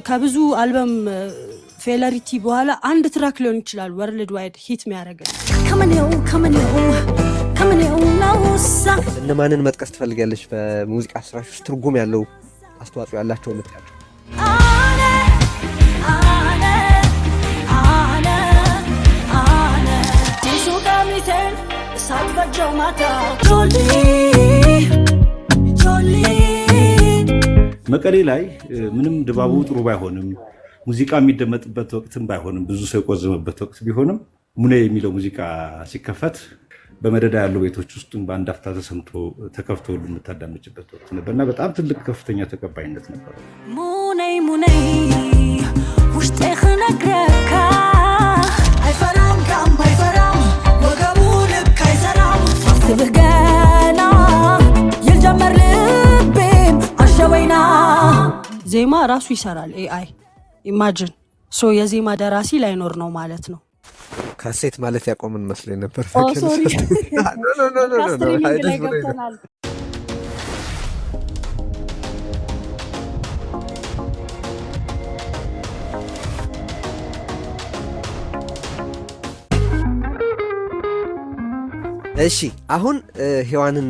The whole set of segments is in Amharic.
ከብዙ አልበም ፌለሪቲ በኋላ አንድ ትራክ ሊሆን ይችላል ወርልድ ዋይድ ሂት የሚያደርገው። እነማንን መጥቀስ ትፈልጋለች በሙዚቃ ስራሽ ውስጥ ትርጉም ያለው አስተዋጽኦ ያላቸው ምትያቸው? መቀሌ ላይ ምንም ድባቡ ጥሩ ባይሆንም ሙዚቃ የሚደመጥበት ወቅትም ባይሆንም ብዙ ሰው የቆዘመበት ወቅት ቢሆንም ሙኔ የሚለው ሙዚቃ ሲከፈት በመደዳ ያሉ ቤቶች ውስጥ በአንድ አፍታ ተሰምቶ ተከፍቶ ሁሉ የምታዳምጭበት ወቅት ነበርና በጣም ትልቅ ከፍተኛ ተቀባይነት ነበረው። ሙኔ ውሽጤ ክነግረካ አይፈራም ካም አይፈራም ወገቡ ልክ አይሰራም ሳስብህ ገና ይልጀመር ልቤም አሸወይና። ዜማ ራሱ ይሰራል ኤአይ ኢማጂን። ሶ የዜማ ደራሲ ላይኖር ነው ማለት ነው። ካሴት ማለት ያቆምን መስሎኝ ነበር። ሶሪ እሺ አሁን ሔዋንን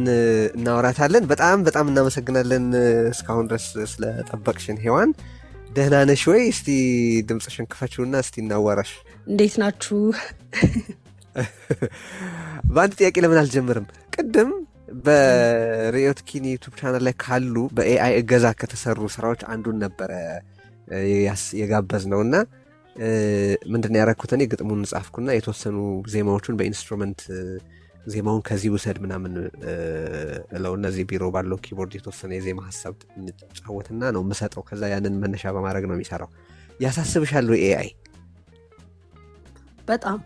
እናወራታለን። በጣም እናመሰግናለን እስካሁን ድረስ ስለጠበቅሽን ሔዋን። ደህና ነሽ ወይ? እስቲ ድምፅሽን ክፈችውና እስቲ እናዋራሽ። እንዴት ናችሁ? በአንድ ጥያቄ ለምን አልጀምርም? ቅድም በሪዮት ኪኒ ዩቱብ ቻናል ላይ ካሉ በኤአይ እገዛ ከተሰሩ ስራዎች አንዱን ነበረ የጋበዝ ነው እና ምንድን ያረኩት እኔ ግጥሙን ጻፍኩና የተወሰኑ ዜማዎቹን በኢንስትሩመንት ዜማውን ከዚህ ውሰድ ምናምን እለው እነዚህ ቢሮ ባለው ኪቦርድ የተወሰነ የዜማ ሀሳብ እንጫወትና ነው የምሰጠው። ከዛ ያንን መነሻ በማድረግ ነው የሚሰራው። ያሳስብሻል ኤአይ? በጣም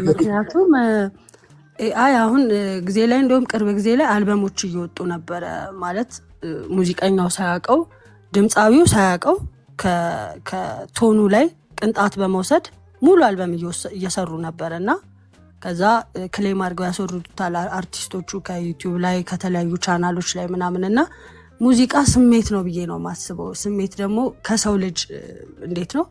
ምክንያቱም ኤአይ አሁን ጊዜ ላይ እንደውም ቅርብ ጊዜ ላይ አልበሞች እየወጡ ነበረ። ማለት ሙዚቀኛው ሳያውቀው ድምፃዊው ሳያውቀው ከቶኑ ላይ ቅንጣት በመውሰድ ሙሉ አልበም እየሰሩ ነበር እና ከዛ ክሌም አድርገው ያሰሩታል አርቲስቶቹ ከዩቲዩብ ላይ ከተለያዩ ቻናሎች ላይ ምናምንና ሙዚቃ ስሜት ነው ብዬ ነው ማስበው። ስሜት ደግሞ ከሰው ልጅ እንዴት ነው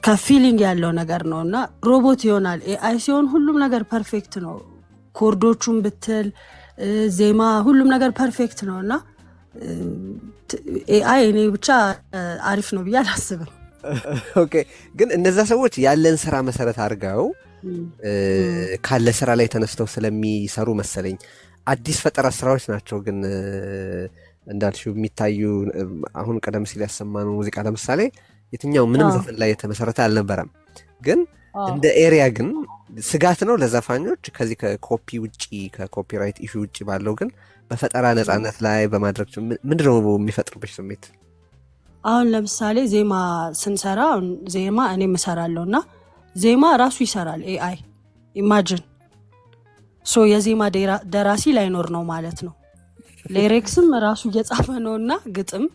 ከፊሊንግ ያለው ነገር ነው እና ሮቦት ይሆናል። ኤአይ ሲሆን ሁሉም ነገር ፐርፌክት ነው። ኮርዶቹን ብትል ዜማ ሁሉም ነገር ፐርፌክት ነው እና ኤአይ እኔ ብቻ አሪፍ ነው ብዬ አላስብም። ኦኬ ግን እነዛ ሰዎች ያለን ስራ መሰረት አድርገው ካለ ስራ ላይ ተነስተው ስለሚሰሩ መሰለኝ አዲስ ፈጠራ ስራዎች ናቸው። ግን እንዳልሽው የሚታዩ አሁን ቀደም ሲል ያሰማነው ሙዚቃ ለምሳሌ የትኛው ምንም ዘፈን ላይ የተመሰረተ አልነበረም። ግን እንደ ኤሪያ ግን ስጋት ነው ለዘፋኞች ከዚህ ከኮፒ ውጪ ከኮፒራይት ኢሹ ውጪ ባለው ግን በፈጠራ ነፃነት ላይ በማድረግ ምንድነው የሚፈጥርብሽ ስሜት? አሁን ለምሳሌ ዜማ ስንሰራ ዜማ እኔ እሰራለሁ እና ዜማ ራሱ ይሰራል ኤአይ ኢማጂን። ሶ የዜማ ደራሲ ላይኖር ነው ማለት ነው። ሊሪክስም ራሱ እየጻፈ ነውና ግጥም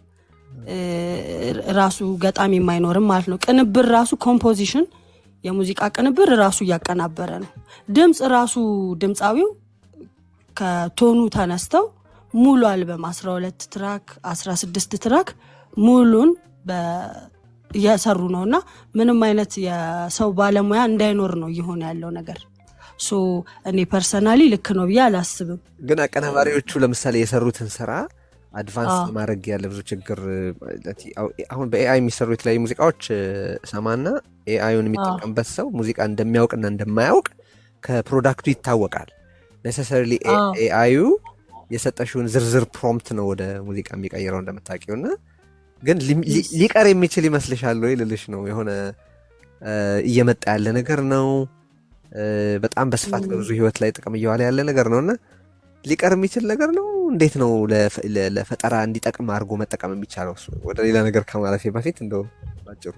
ራሱ ገጣሚ የማይኖርም ማለት ነው። ቅንብር ራሱ ኮምፖዚሽን የሙዚቃ ቅንብር ራሱ እያቀናበረ ነው። ድምፅ ራሱ ድምፃዊው ከቶኑ ተነስተው ሙሉ አልበም 12 ትራክ 16 ትራክ ሙሉን እየሰሩ ነውና ምንም አይነት የሰው ባለሙያ እንዳይኖር ነው ይሆን ያለው ነገር። ሶ እኔ ፐርሰናሊ ልክ ነው ብዬ አላስብም። ግን አቀናባሪዎቹ ለምሳሌ የሰሩትን ስራ አድቫንስ ማድረግ ያለ ብዙ ችግር አሁን በኤአይ የሚሰሩ የተለያዩ ሙዚቃዎች ሰማና ኤአይን የሚጠቀምበት ሰው ሙዚቃ እንደሚያውቅና እንደማያውቅ ከፕሮዳክቱ ይታወቃል። ኔሰሰሪሊ ኤአዩ የሰጠሽውን ዝርዝር ፕሮምፕት ነው ወደ ሙዚቃ የሚቀይረው እንደምታውቂውና ግን ሊቀር የሚችል ይመስልሻል ወይ ልልሽ ነው። የሆነ እየመጣ ያለ ነገር ነው። በጣም በስፋት በብዙ ህይወት ላይ ጥቅም እየዋለ ያለ ነገር ነውና ሊቀር የሚችል ነገር ነው። እንዴት ነው ለፈጠራ እንዲጠቅም አድርጎ መጠቀም የሚቻለው? ወደ ሌላ ነገር ከማለፌ በፊት እንደው ባጭሩ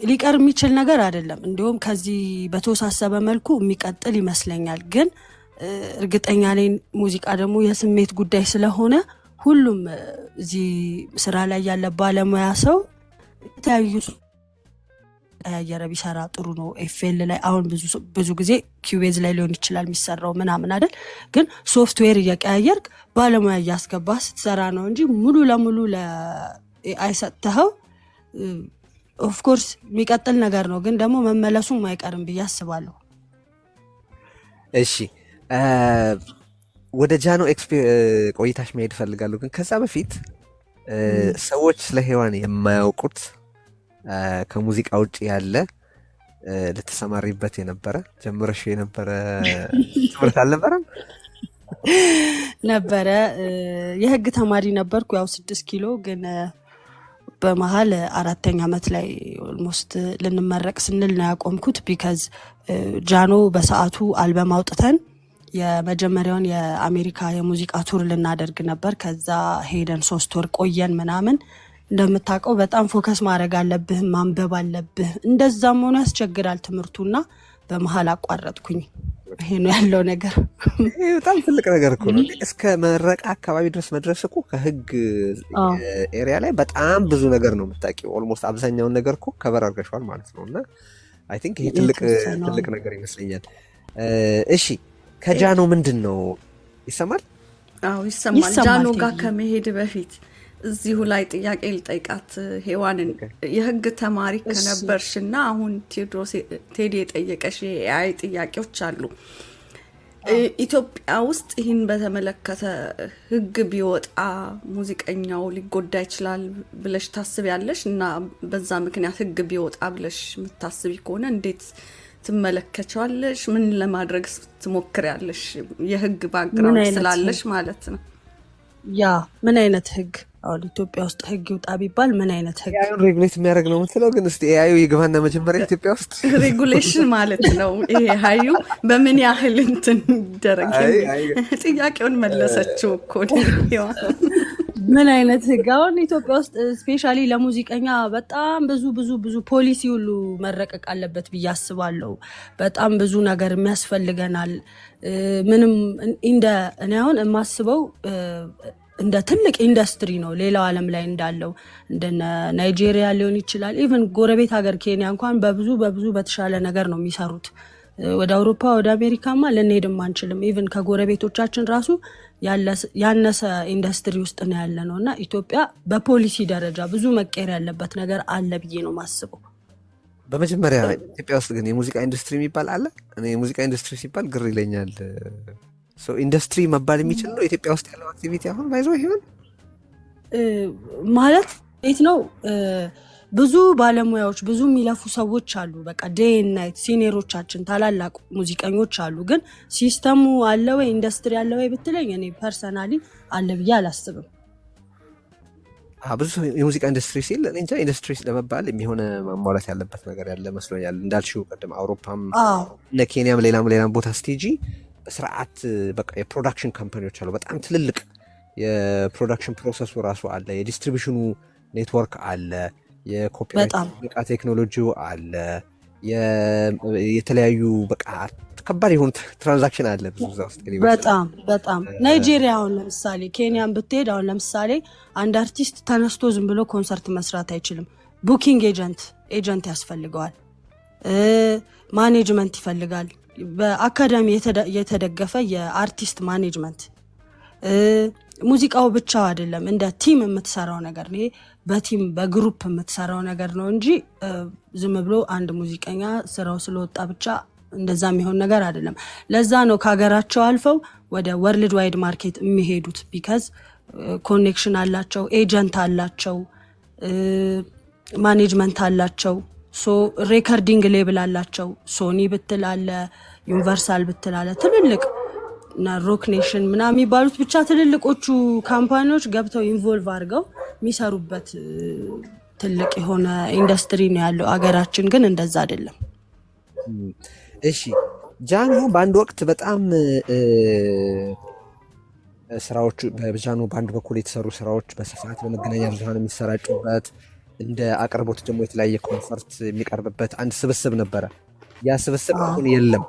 ሊቀር የሚችል ነገር አይደለም። እንዲሁም ከዚህ በተወሳሰበ መልኩ የሚቀጥል ይመስለኛል። ግን እርግጠኛ ነኝ ሙዚቃ ደግሞ የስሜት ጉዳይ ስለሆነ ሁሉም እዚህ ስራ ላይ ያለ ባለሙያ ሰው የተለያዩ እየቀያየረ ቢሰራ ጥሩ ነው። ኤፍኤል ላይ አሁን ብዙ ጊዜ ኪቤዝ ላይ ሊሆን ይችላል የሚሰራው ምናምን አይደል? ግን ሶፍትዌር እየቀያየርክ ባለሙያ እያስገባህ ስትሰራ ነው እንጂ ሙሉ ለሙሉ ለኤአይ ሰጥተኸው ኦፍኮርስ የሚቀጥል ነገር ነው፣ ግን ደግሞ መመለሱም አይቀርም ብዬ አስባለሁ። እሺ ወደ ጃኖ ቆይታሽ መሄድ እፈልጋለሁ። ግን ከዛ በፊት ሰዎች ስለ ሔዋን የማያውቁት ከሙዚቃ ውጭ ያለ ልትሰማሪበት የነበረ ጀምረሽ የነበረ ትምህርት አልነበረም? ነበረ። የህግ ተማሪ ነበርኩ፣ ያው 6 ኪሎ። ግን በመሀል 4ኛ ዓመት ላይ ኦልሞስት ልንመረቅ ስንል ነው ያቆምኩት። ቢካዝ ጃኖ በሰዓቱ አልበም አውጥተን የመጀመሪያውን የአሜሪካ የሙዚቃ ቱር ልናደርግ ነበር። ከዛ ሄደን 3 ወር ቆየን ምናምን። እንደምታውቀው በጣም ፎከስ ማድረግ አለብህ፣ ማንበብ አለብህ። እንደዛም ሆኖ ያስቸግራል ትምህርቱና በመሀል አቋረጥኩኝ። ይሄ ነው ያለው ነገር። በጣም ትልቅ ነገር እኮ ነው። እስከ መረቃ አካባቢ ድረስ መድረስ እኮ ከህግ ኤሪያ ላይ በጣም ብዙ ነገር ነው የምታውቂው። ኦልሞስት አብዛኛውን ነገር እኮ ከበር አድርገሽዋል ማለት ነው። እና አይ ቲንክ ይሄ ትልቅ ነገር ይመስለኛል። እሺ ከጃኖ ምንድን ነው ይሰማል? አዎ ይሰማል። ጃኖ ጋር ከመሄድ በፊት እዚሁ ላይ ጥያቄ ልጠይቃት ሔዋንን። የህግ ተማሪ ከነበርሽና አሁን ቴዲ የጠየቀሽ የኤአይ ጥያቄዎች አሉ። ኢትዮጵያ ውስጥ ይህን በተመለከተ ህግ ቢወጣ ሙዚቀኛው ሊጎዳ ይችላል ብለሽ ታስቢያለሽ? እና በዛ ምክንያት ህግ ቢወጣ ብለሽ የምታስቢ ከሆነ እንዴት ትመለከቻለሽ? ምን ለማድረግ ትሞክሪያለሽ? የህግ ባክግራውንድ ስላለሽ ማለት ነው። ያ ምን አይነት ህግ? አሁን ኢትዮጵያ ውስጥ ህግ ይውጣ ቢባል ምን አይነት ህግ? ኤአይን ሬጉሌት የሚያደርግ ነው የምትለው? ግን እስቲ ኤአዩ ይግባና መጀመሪያ ኢትዮጵያ ውስጥ ሬጉሌሽን ማለት ነው ይሄ ሀዩ በምን ያህል እንትን ይደረግ? ጥያቄውን መለሰችው እኮ ምን አይነት ህግ? አሁን ኢትዮጵያ ውስጥ ስፔሻሊ ለሙዚቀኛ በጣም ብዙ ፖሊሲ ሁሉ መረቀቅ አለበት ብዬ አስባለሁ። በጣም ብዙ ነገር የሚያስፈልገናል። ምንም እኔ አሁን የማስበው እንደ ትልቅ ኢንዱስትሪ ነው። ሌላው ዓለም ላይ እንዳለው እንደነ ናይጄሪያ ሊሆን ይችላል። ኢቨን ጎረቤት ሀገር ኬንያ እንኳን በብዙ በተሻለ ነገር ነው የሚሰሩት። ወደ አውሮፓ ወደ አሜሪካማ ልንሄድም አንችልም። ኢቨን ከጎረቤቶቻችን ራሱ ያነሰ ኢንዱስትሪ ውስጥ ነው ያለ ነው። እና ኢትዮጵያ በፖሊሲ ደረጃ ብዙ መቀየር ያለበት ነገር አለ ብዬ ነው ማስበው። በመጀመሪያ ኢትዮጵያ ውስጥ ግን የሙዚቃ ኢንዱስትሪ የሚባል አለ? እኔ የሙዚቃ ኢንዱስትሪ ሲባል ግር ይለኛል። ኢንዱስትሪ መባል የሚችል ነው ኢትዮጵያ ውስጥ ያለው አክቲቪቲ አሁን ባይዞ ይሆን ማለት የት ነው? ብዙ ባለሙያዎች ብዙ የሚለፉ ሰዎች አሉ። በቃ ዴይ ናይት ሲኒየሮቻችን ታላላቅ ሙዚቀኞች አሉ። ግን ሲስተሙ አለ ወይ ኢንዱስትሪ አለ ወይ ብትለኝ እኔ ፐርሰናሊ አለ ብዬ አላስብም። ብዙ የሙዚቃ ኢንዱስትሪ ሲል እንጃ ኢንዱስትሪ ለመባል የሚሆነ ማሟላት ያለበት ነገር ያለ መስሎኛል። እንዳልሽው ቀደም አውሮፓም እነ ኬንያም ሌላም ቦታ ስቴጂ በስርዓት በቃ የፕሮዳክሽን ካምፓኒዎች አሉ። በጣም ትልልቅ የፕሮዳክሽን ፕሮሰሱ ራሱ አለ። የዲስትሪቢሽኑ ኔትወርክ አለ። የኮፒራይት ቴክኖሎጂው አለ። የተለያዩ በቃ ከባድ የሆኑ ትራንዛክሽን አለ ብዙ እዛ ውስጥ በጣም ናይጄሪያ አሁን ለምሳሌ ኬንያን ብትሄድ አሁን ለምሳሌ አንድ አርቲስት ተነስቶ ዝም ብሎ ኮንሰርት መስራት አይችልም። ቡኪንግ ኤጀንት ያስፈልገዋል። ማኔጅመንት ይፈልጋል። በአካዳሚ የተደገፈ የአርቲስት ማኔጅመንት። ሙዚቃው ብቻ አይደለም፣ እንደ ቲም የምትሰራው ነገር ነው። በቲም በግሩፕ የምትሰራው ነገር ነው እንጂ ዝም ብሎ አንድ ሙዚቀኛ ስራው ስለወጣ ብቻ እንደዛ የሚሆን ነገር አይደለም። ለዛ ነው ከሀገራቸው አልፈው ወደ ወርልድ ዋይድ ማርኬት የሚሄዱት። ቢካዝ ኮኔክሽን አላቸው፣ ኤጀንት አላቸው፣ ማኔጅመንት አላቸው። ሬከርዲንግ ሌብል አላቸው። ሶኒ ብትል አለ፣ ዩኒቨርሳል ብትል አለ፣ ትልልቅ ሮክ ኔሽን ምናምን የሚባሉት ብቻ ትልልቆቹ ካምፓኒዎች ገብተው ኢንቮልቭ አድርገው የሚሰሩበት ትልቅ የሆነ ኢንዱስትሪ ነው ያለው። አገራችን ግን እንደዛ አይደለም። እሺ ጃኖ በአንድ ወቅት በጣም ስራዎች በጃኖ በአንድ በኩል የተሰሩ ስራዎች በስፋት በመገናኛ ብዙሃን የሚሰራጩበት እንደ አቅርቦት ደግሞ የተለያየ ኮንሰርት የሚቀርብበት አንድ ስብስብ ነበረ። ያ ስብስብ አሁን የለም።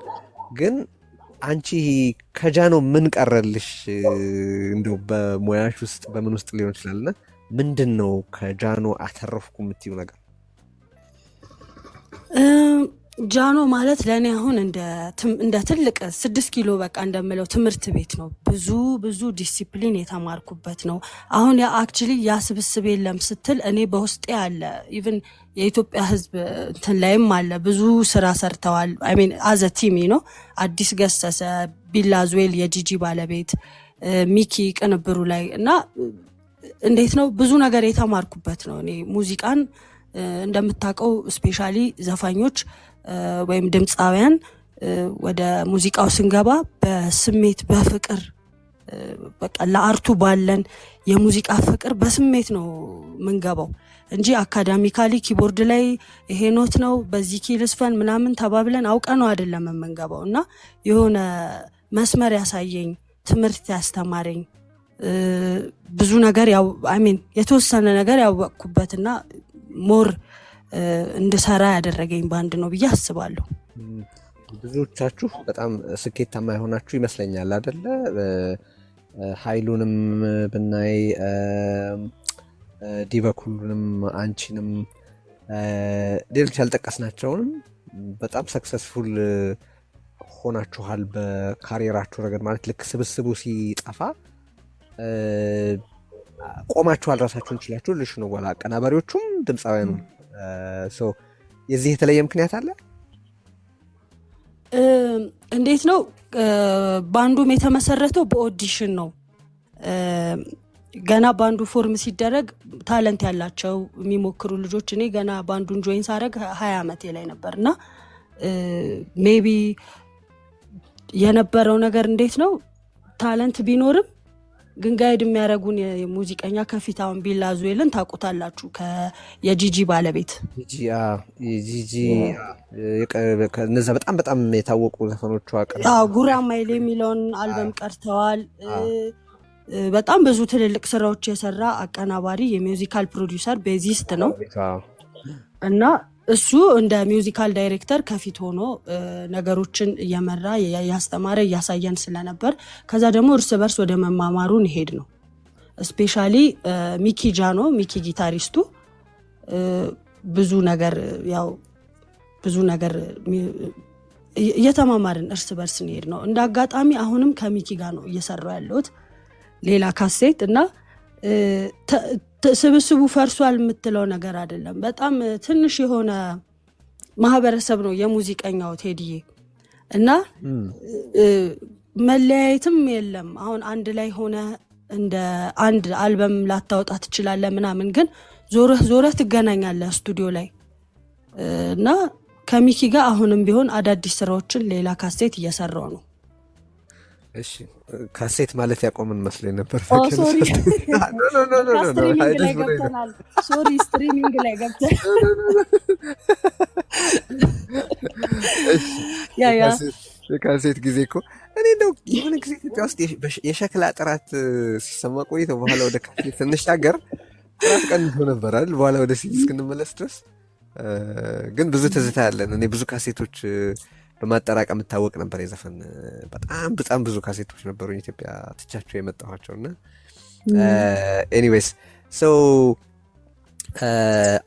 ግን አንቺ ከጃኖ ምን ቀረልሽ? እንደው በሙያሽ ውስጥ በምን ውስጥ ሊሆን ይችላልና ምንድን ነው ከጃኖ አተረፍኩ የምትይው ነገር? ጃኖ ማለት ለእኔ አሁን እንደ ትልቅ 6 ኪሎ በቃ እንደምለው ትምህርት ቤት ነው። ብዙ ዲሲፕሊን የተማርኩበት ነው። አሁን አክቹሊ ያ ስብስብ የለም ስትል እኔ በውስጤ አለ። ኢቭን የኢትዮጵያ ሕዝብ እንትን ላይም አለ። ብዙ ስራ ሰርተዋል። አይ ሚን አዘ ቲም ነው። አዲስ ገሰሰ፣ ቢላዝዌል የጂጂ ባለቤት፣ ሚኪ ቅንብሩ ላይ እና እንዴት ነው ብዙ ነገር የተማርኩበት ነው። እኔ ሙዚቃን እንደምታውቀው ስፔሻሊ ዘፋኞች ወይም ድምፃውያን ወደ ሙዚቃው ስንገባ በስሜት በፍቅር በቃ ለአርቱ ባለን የሙዚቃ ፍቅር በስሜት ነው ምንገባው እንጂ አካዳሚካሊ ኪቦርድ ላይ ይሄ ኖት ነው በዚህ ኪልስፈን ምናምን ተባብለን አውቀ ነው አይደለም የምንገባው። እና የሆነ መስመር ያሳየኝ ትምህርት ያስተማረኝ ብዙ ነገር ያው አይ ሚን የተወሰነ ነገር ያወቅኩበትና ሞር እንድሰራ ያደረገኝ ባንድ ነው ብዬ አስባለሁ። ብዙዎቻችሁ በጣም ስኬታማ የሆናችሁ ይመስለኛል አይደለ? ኃይሉንም ብናይ ዲበኩሉንም አንቺንም ሌሎች ያልጠቀስናቸውንም በጣም ሰክሰስፉል ሆናችኋል በካሪየራችሁ ረገድ። ማለት ልክ ስብስቡ ሲጠፋ ቆማችኋል፣ ራሳችሁን ችላችሁ ልሽ ነው ወላ አቀናባሪዎቹም ድምፃውያኑም። የዚህ የተለየ ምክንያት አለ? እንዴት ነው ባንዱም የተመሰረተው በኦዲሽን ነው። ገና ባንዱ ፎርም ሲደረግ ታለንት ያላቸው የሚሞክሩ ልጆች እኔ ገና ባንዱን ጆይን ሳደርግ 20 ዓመቴ ላይ ነበርና ሜቢ የነበረው ነገር እንዴት ነው ታለንት ቢኖርም ግን ጋይድ የሚያደርጉን የሙዚቀኛ ከፊታውን ቢላዝዌልን ታውቁታላችሁ፣ የጂጂ ባለቤት ጂጂ እነዛ በጣም የታወቁ ዘፈኖቿ ጉራማይሌ የሚለውን አልበም ቀርተዋል። በጣም ብዙ ትልልቅ ስራዎች የሰራ አቀናባሪ የሚውዚካል ፕሮዲውሰር ቤዚስት ነው እና እሱ እንደ ሚውዚካል ዳይሬክተር ከፊት ሆኖ ነገሮችን እየመራ ያስተማረ እያሳየን ስለነበር ከዛ ደግሞ እርስ በርስ ወደ መማማሩ እንሄድ ነው። ስፔሻሊ ሚኪ ጃኖ ሚኪ ጊታሪስቱ ብዙ ነገር እየተማማርን እርስ በርስ እንሄድ ነው። እንደ አጋጣሚ አሁንም ከሚኪ ጋር ነው እየሰራው ያለሁት ሌላ ካሴት እና ስብስቡ ፈርሷል የምትለው ነገር አይደለም። በጣም ትንሽ የሆነ ማህበረሰብ ነው የሙዚቀኛው ቴዲዬ እና መለያየትም የለም። አሁን አንድ ላይ ሆነ እንደ አንድ አልበም ላታወጣ ትችላለህ ምናምን፣ ግን ዞረህ ትገናኛለህ ስቱዲዮ ላይ እና ከሚኪ ጋር አሁንም ቢሆን አዳዲስ ስራዎችን ሌላ ካሴት እየሰራው ነው። እሺ ካሴት ማለት ያቆምን መስሎኝ ነበር። ስትሪሚንግ ላይ ገብተናል። የካሴት ጊዜ እኮ እኔ እንደው የሆነ ጊዜ ኢትዮጵያ ውስጥ የሸክላ ጥራት ሲሰማ ቆይተው በኋላ ወደ ካሴት ስንሻገር ጥራት ቀንሶ ነበር አይደል? በኋላ ወደ ሲዲ እስክንመለስ ድረስ ግን ብዙ ትዝታ ያለን። እኔ ብዙ ካሴቶች በማጠራቀም የምታወቅ ነበር የዘፈን በጣም ብዙ ካሴቶች ነበሩ ኢትዮጵያ ትቻቸው የመጣኋቸው እና ኤኒዌይስ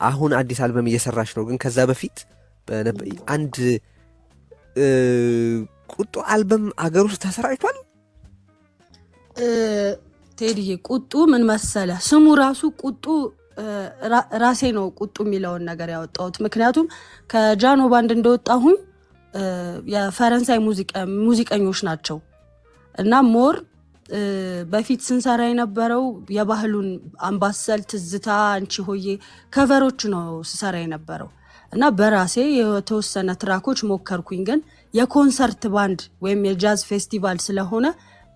አሁን አዲስ አልበም እየሰራች ነው። ግን ከዛ በፊት አንድ ቁጡ አልበም አገር ውስጥ ተሰራጭቷል። ቴዲዬ ቁጡ ምን መሰለ ስሙ ራሱ ቁጡ ራሴ ነው ቁጡ የሚለውን ነገር ያወጣሁት። ምክንያቱም ከጃኖ ባንድ እንደወጣሁኝ የፈረንሳይ ሙዚቀኞች ናቸው እና ሞር በፊት ስንሰራ የነበረው የባህሉን አምባሰል፣ ትዝታ፣ አንቺ ሆዬ ከቨሮች ነው ስሰራ የነበረው እና በራሴ የተወሰነ ትራኮች ሞከርኩኝ። ግን የኮንሰርት ባንድ ወይም የጃዝ ፌስቲቫል ስለሆነ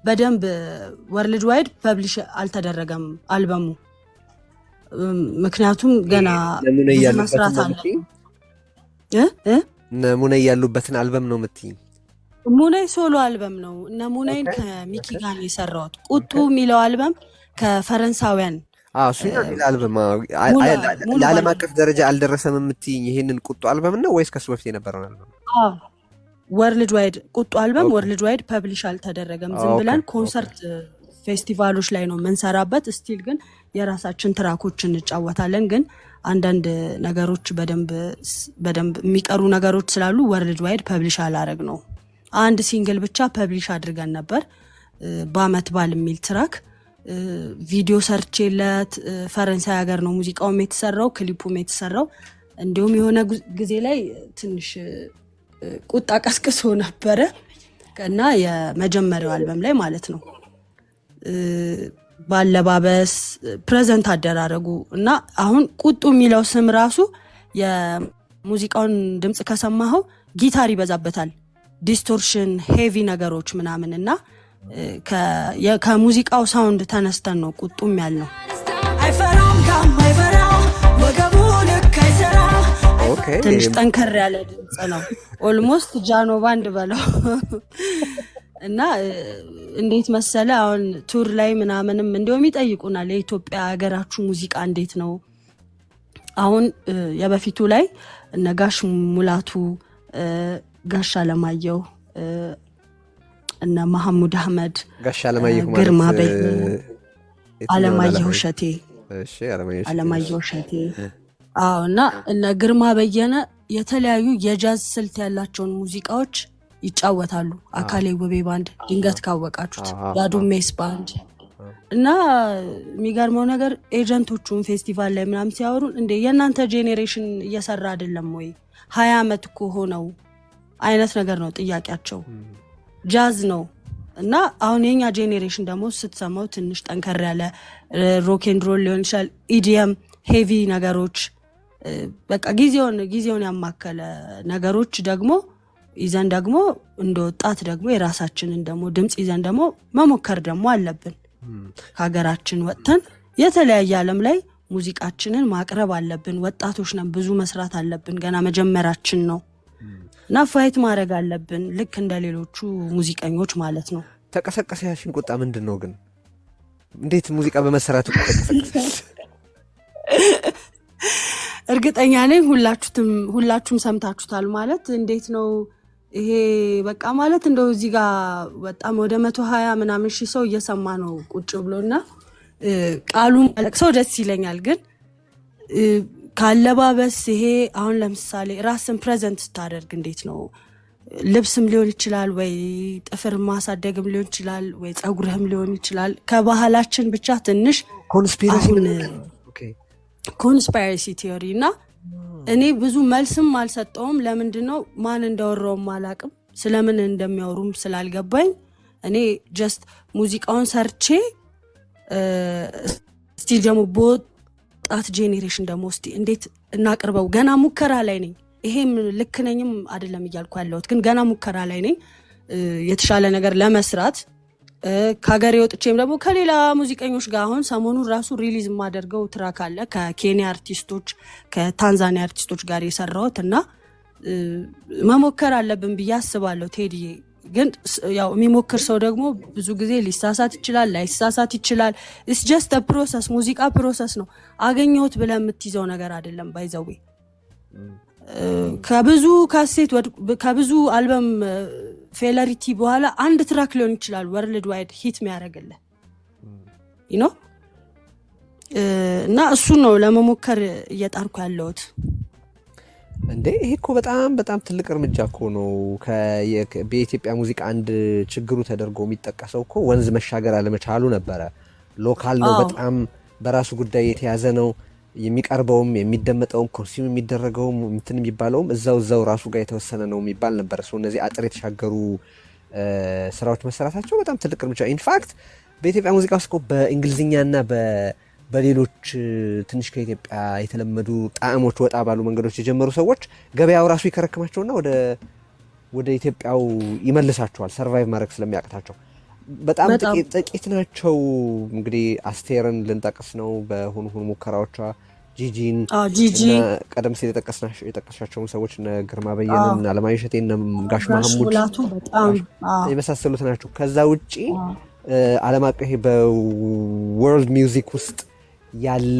በደንብ ወርልድ ዋይድ ፐብሊሽ አልተደረገም አልበሙ። ምክንያቱም ገና መስራት አለ። ሙነይ ያሉበትን አልበም ነው የምትይኝ? ሙነይ ሶሎ አልበም ነው። እነ ሙነይን ከሚኪ ጋር የሰራሁት ቁጡ የሚለው አልበም ከፈረንሳውያን እሱ አልበም ለዓለም አቀፍ ደረጃ አልደረሰም የምትይኝ ይሄንን ቁጡ አልበም ነው ወይስ ከሱ በፊት የነበረውን አልበም? ወርልድ ዋይድ ቁጡ አልበም ወርልድ ዋይድ ፐብሊሽ አልተደረገም። ዝም ብለን ኮንሰርት ፌስቲቫሎች ላይ ነው የምንሰራበት። ስቲል ግን የራሳችን ትራኮች እንጫወታለን። ግን አንዳንድ ነገሮች በደንብ የሚቀሩ ነገሮች ስላሉ ወርልድ ዋይድ ፐብሊሽ አላረግ ነው። አንድ ሲንግል ብቻ ፐብሊሽ አድርገን ነበር በአመት ባል የሚል ትራክ ቪዲዮ ሰርቼለት ፈረንሳይ ሀገር ነው ሙዚቃውም የተሰራው ክሊፑም የተሰራው። እንዲሁም የሆነ ጊዜ ላይ ትንሽ ቁጣ ቀስቅሶ ነበረ እና የመጀመሪያው አልበም ላይ ማለት ነው ባለባበስ ፕሬዘንት አደራረጉ እና አሁን ቁጡ የሚለው ስም ራሱ የሙዚቃውን ድምጽ ከሰማኸው ጊታር ይበዛበታል፣ ዲስቶርሽን፣ ሄቪ ነገሮች ምናምን እና ከሙዚቃው ሳውንድ ተነስተን ነው ቁጡም ያልነው። አይፈራም ጋም አይፈራም ወገቡ ልክ አይሰራም። ትንሽ ጠንከር ያለ ድምጽ ነው። ኦልሞስት ጃኖ ባንድ በለው እና እንዴት መሰለ አሁን ቱር ላይ ምናምንም እንዲሁም ይጠይቁናል የኢትዮጵያ ሀገራችሁ ሙዚቃ እንዴት ነው? አሁን የበፊቱ ላይ እነ ጋሽ ሙላቱ፣ ጋሽ አለማየሁ፣ እነ መሐሙድ አህመድ፣ ጋሽ አለማየሁ ግርማ በየነ፣ አለማየሁ እሸቴ አለማየሁ እሸቴ እና እነ ግርማ በየነ የተለያዩ የጃዝ ስልት ያላቸውን ሙዚቃዎች ይጫወታሉ። አካሌ ውቤ ባንድ ድንገት ካወቃችሁት ያዱሜስ ባንድ እና የሚገርመው ነገር ኤጀንቶቹን ፌስቲቫል ላይ ምናምን ሲያወሩን እንዴ የእናንተ ጄኔሬሽን እየሰራ አይደለም ወይ 20 ዓመት እኮ ሆነው አይነት ነገር ነው ጥያቄያቸው። ጃዝ ነው እና አሁን የኛ ጄኔሬሽን ደግሞ ስትሰማው ትንሽ ጠንከር ያለ ሮክ ኤንድ ሮል ሊሆን ይችላል፣ ኢዲኤም ሄቪ ነገሮች በቃ ጊዜውን ያማከለ ነገሮች ደግሞ ይዘን ደግሞ እንደ ወጣት ደግሞ የራሳችንን ደግሞ ድምጽ ይዘን ደግሞ መሞከር ደግሞ አለብን። ከሀገራችን ወጥተን የተለያየ ዓለም ላይ ሙዚቃችንን ማቅረብ አለብን። ወጣቶች ነን፣ ብዙ መስራት አለብን። ገና መጀመራችን ነው እና ፋይት ማድረግ አለብን ልክ እንደ ሌሎቹ ሙዚቀኞች ማለት ነው። ተቀሰቀሰ ያልሽኝ ቁጣ ምንድን ነው ግን? እንዴት ሙዚቃ በመሰራቱ ተቀሰቀሰ? እርግጠኛ ነኝ ሁላችሁም ሰምታችሁታል። ማለት እንዴት ነው ይሄ በቃ ማለት እንደው እዚህ ጋር በጣም ወደ 120 ምናምን ሺህ ሰው እየሰማ ነው ቁጭ ብሎና ቃሉ ማለቅሰው ደስ ይለኛል። ግን ካለባበስ ይሄ አሁን ለምሳሌ ራስን ፕሬዘንት ስታደርግ እንዴት ነው ልብስም ሊሆን ይችላል ወይ ጥፍር ማሳደግም ሊሆን ይችላል ወይ ጸጉርህም ሊሆን ይችላል። ከባህላችን ብቻ ትንሽ ኮንስፓይረሲ ቲዮሪ እና እኔ ብዙ መልስም አልሰጠውም። ለምንድነው ማን እንዳወራውም አላቅም፣ ስለምን እንደሚያወሩም ስላልገባኝ እኔ ጀስት ሙዚቃውን ሰርቼ ስቲል ደግሞ በወጣት ጄኔሬሽን ደግሞ እስቲ እንዴት እናቅርበው። ገና ሙከራ ላይ ነኝ። ይሄም ልክ ነኝም አይደለም እያልኩ ያለሁት ግን ገና ሙከራ ላይ ነኝ የተሻለ ነገር ለመስራት። ከሀገሬ ወጥቼም ደግሞ ከሌላ ሙዚቀኞች ጋር አሁን ሰሞኑን ራሱ ሪሊዝ የማደርገው ትራክ አለ ከኬንያ አርቲስቶች ከታንዛኒያ አርቲስቶች ጋር የሰራሁት እና መሞከር አለብን ብዬ አስባለሁ። ቴዲዬ ግን ያው የሚሞክር ሰው ደግሞ ብዙ ጊዜ ሊሳሳት ይችላል፣ ላይሳሳት ይችላል። ኢትስ ጀስት አ ፕሮሰስ። ሙዚቃ ፕሮሰስ ነው። አገኘሁት ብለህ የምትይዘው ነገር አይደለም። ባይዘዌ ከብዙ ካሴት ከብዙ አልበም ፌለሪቲ በኋላ አንድ ትራክ ሊሆን ይችላል ወርልድ ዋይድ ሂት የሚያደርግልህ እና እሱን ነው ለመሞከር እየጣርኩ ያለሁት። እንዴ ይሄ እኮ በጣም በጣም ትልቅ እርምጃ እኮ ነው። በኢትዮጵያ ሙዚቃ አንድ ችግሩ ተደርጎ የሚጠቀሰው እኮ ወንዝ መሻገር አለመቻሉ ነበረ። ሎካል ነው፣ በጣም በራሱ ጉዳይ የተያዘ ነው። የሚቀርበውም የሚደመጠውም ኮንሱም የሚደረገውም እንትን የሚባለውም እዛው ራሱ ጋር የተወሰነ ነው የሚባል ነበር። እነዚህ አጥር የተሻገሩ ስራዎች መሰራታቸው በጣም ትልቅ እርምጃ። ኢንፋክት በኢትዮጵያ ሙዚቃ ውስጥ እኮ በእንግሊዝኛና በሌሎች ትንሽ ከኢትዮጵያ የተለመዱ ጣዕሞች ወጣ ባሉ መንገዶች የጀመሩ ሰዎች ገበያው ራሱ ይከረክማቸውና ወደ ኢትዮጵያው ይመልሳቸዋል፣ ሰርቫይቭ ማድረግ ስለሚያቅታቸው። በጣም ጥቂት ናቸው። እንግዲህ አስቴርን ልንጠቅስ ነው በሆኑ ሙከራዎቿ፣ ጂጂን ቀደም ሲል የጠቀስሻቸውን ሰዎች እነ ግርማ በየነን፣ አለማየሁ እሸቴን፣ ጋሽ ማህሙድ የመሳሰሉት ናቸው። ከዛ ውጪ ዓለም አቀፍ በወርልድ ሚውዚክ ውስጥ ያለ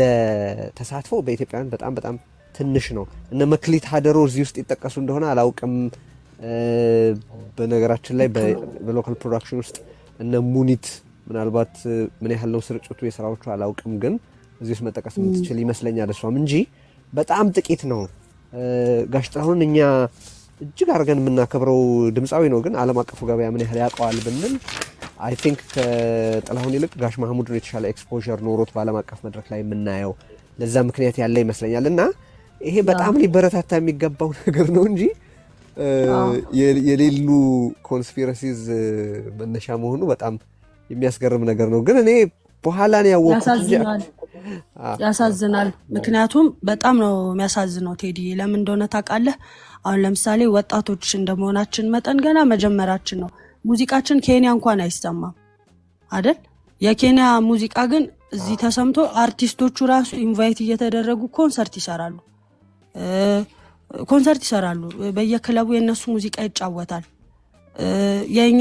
ተሳትፎ በኢትዮጵያውያን በጣም በጣም ትንሽ ነው። እነ መክሊት ሀደሮ እዚህ ውስጥ ይጠቀሱ እንደሆነ አላውቅም። በነገራችን ላይ በሎካል ፕሮዳክሽን ውስጥ እነ ሙኒት ምናልባት ምን ያህል ነው ስርጭቱ የስራዎቹ አላውቅም፣ ግን እዚህ ውስጥ መጠቀስ የምትችል ይመስለኛል እሷም እንጂ በጣም ጥቂት ነው። ጋሽ ጥላሁን እኛ እጅግ አድርገን የምናከብረው ድምፃዊ ነው፣ ግን ዓለም አቀፉ ገበያ ምን ያህል ያውቀዋል ብንል አይ ቲንክ ከጥላሁን ይልቅ ጋሽ ማህሙድ ነው የተሻለ ኤክስፖዠር ኖሮት በዓለም አቀፍ መድረክ ላይ የምናየው። ለዛ ምክንያት ያለ ይመስለኛል እና ይሄ በጣም ሊበረታታ የሚገባው ነገር ነው እንጂ የሌሉ ኮንስፒረሲዝ መነሻ መሆኑ በጣም የሚያስገርም ነገር ነው። ግን እኔ በኋላ ነው ያወቅሁት። ያሳዝናል። ምክንያቱም በጣም ነው የሚያሳዝነው ቴዲ። ለምን እንደሆነ ታውቃለህ? አሁን ለምሳሌ ወጣቶች እንደመሆናችን መጠን ገና መጀመራችን ነው። ሙዚቃችን ኬንያ እንኳን አይሰማም አይደል? የኬንያ ሙዚቃ ግን እዚህ ተሰምቶ አርቲስቶቹ ራሱ ኢንቫይት እየተደረጉ ኮንሰርት ይሰራሉ። በየክለቡ የነሱ ሙዚቃ ይጫወታል። የኛ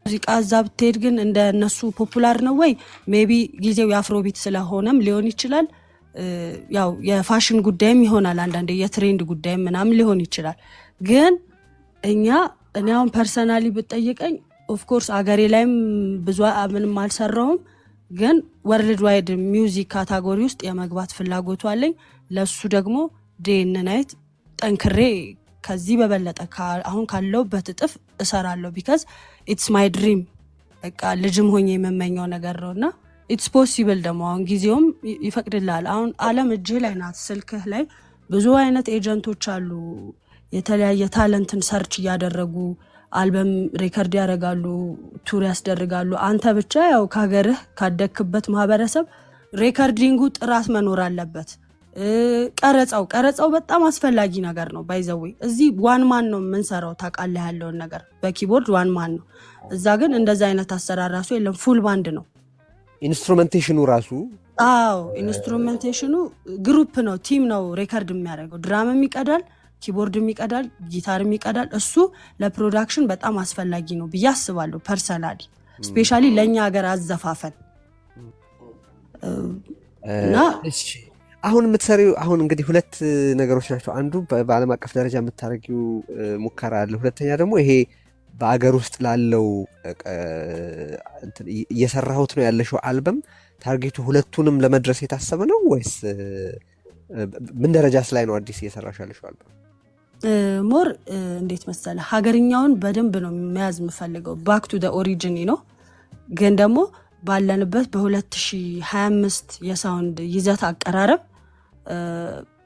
ሙዚቃ እዛ ብትሄድ ግን እንደ እነሱ ፖፑላር ነው ወይ? ሜቢ ጊዜው የአፍሮቢት ስለሆነም ሊሆን ይችላል። ያው የፋሽን ጉዳይም ይሆናል፣ አንዳንዴ የትሬንድ ጉዳይም ምናምን ሊሆን ይችላል። ግን እኔ አሁን ፐርሰናሊ ብጠይቀኝ ኦፍኮርስ አገሬ ላይም ብዙ ምንም አልሰራውም፣ ግን ወርልድ ዋይድ ሚውዚክ ካታጎሪ ውስጥ የመግባት ፍላጎቱ አለኝ። ለሱ ደግሞ ዴን ናይት ጠንክሬ ከዚህ በበለጠ አሁን ካለውበት እጥፍ እሰራለሁ። ቢካዝ ኢትስ ማይ ድሪም፣ በቃ ልጅም ሆኜ የምመኘው ነገር ነው እና ኢትስ ፖሲብል ደግሞ አሁን ጊዜውም ይፈቅድልሃል። አሁን ዓለም እጅህ ላይ ናት፣ ስልክህ ላይ ብዙ አይነት ኤጀንቶች አሉ። የተለያየ ታለንትን ሰርች እያደረጉ አልበም ሬከርድ ያደርጋሉ፣ ቱር ያስደርጋሉ። አንተ ብቻ ያው ከሀገርህ ካደክበት ማህበረሰብ ሬከርዲንጉ ጥራት መኖር አለበት። ቀረጻው በጣም አስፈላጊ ነገር ነው። ባይዘዌ እዚህ ዋን ማን ነው የምንሰራው፣ ታውቃለህ ያለውን ነገር በኪቦርድ ዋን ማን ነው። እዛ ግን እንደዛ አይነት አሰራር ራሱ የለም፣ ፉል ባንድ ነው። ኢንስትሩሜንቴሽኑ ራሱ ኢንስትሩሜንቴሽኑ ግሩፕ ነው፣ ቲም ነው ሬከርድ የሚያደርገው። ድራምም ይቀዳል፣ ኪቦርድም ይቀዳል፣ ጊታርም ይቀዳል። እሱ ለፕሮዳክሽን በጣም አስፈላጊ ነው ብዬ አስባለሁ ፐርሰናሊ፣ ስፔሻሊ ለእኛ ሀገር አዘፋፈን እና አሁን የምትሰሪው አሁን እንግዲህ ሁለት ነገሮች ናቸው። አንዱ በዓለም አቀፍ ደረጃ የምታደርጊው ሙከራ አለ፣ ሁለተኛ ደግሞ ይሄ በአገር ውስጥ ላለው እየሰራሁት ነው ያለሽው አልበም ታርጌቱ ሁለቱንም ለመድረስ የታሰበ ነው ወይስ ምን ደረጃስ ላይ ነው አዲስ እየሰራሽ ያለሽው አልበም? ሞር እንዴት መሰለ ሀገርኛውን በደንብ ነው መያዝ የምፈልገው፣ ባክ ቱ ኦሪጂን ነው። ግን ደግሞ ባለንበት በ2025 የሳውንድ ይዘት አቀራረብ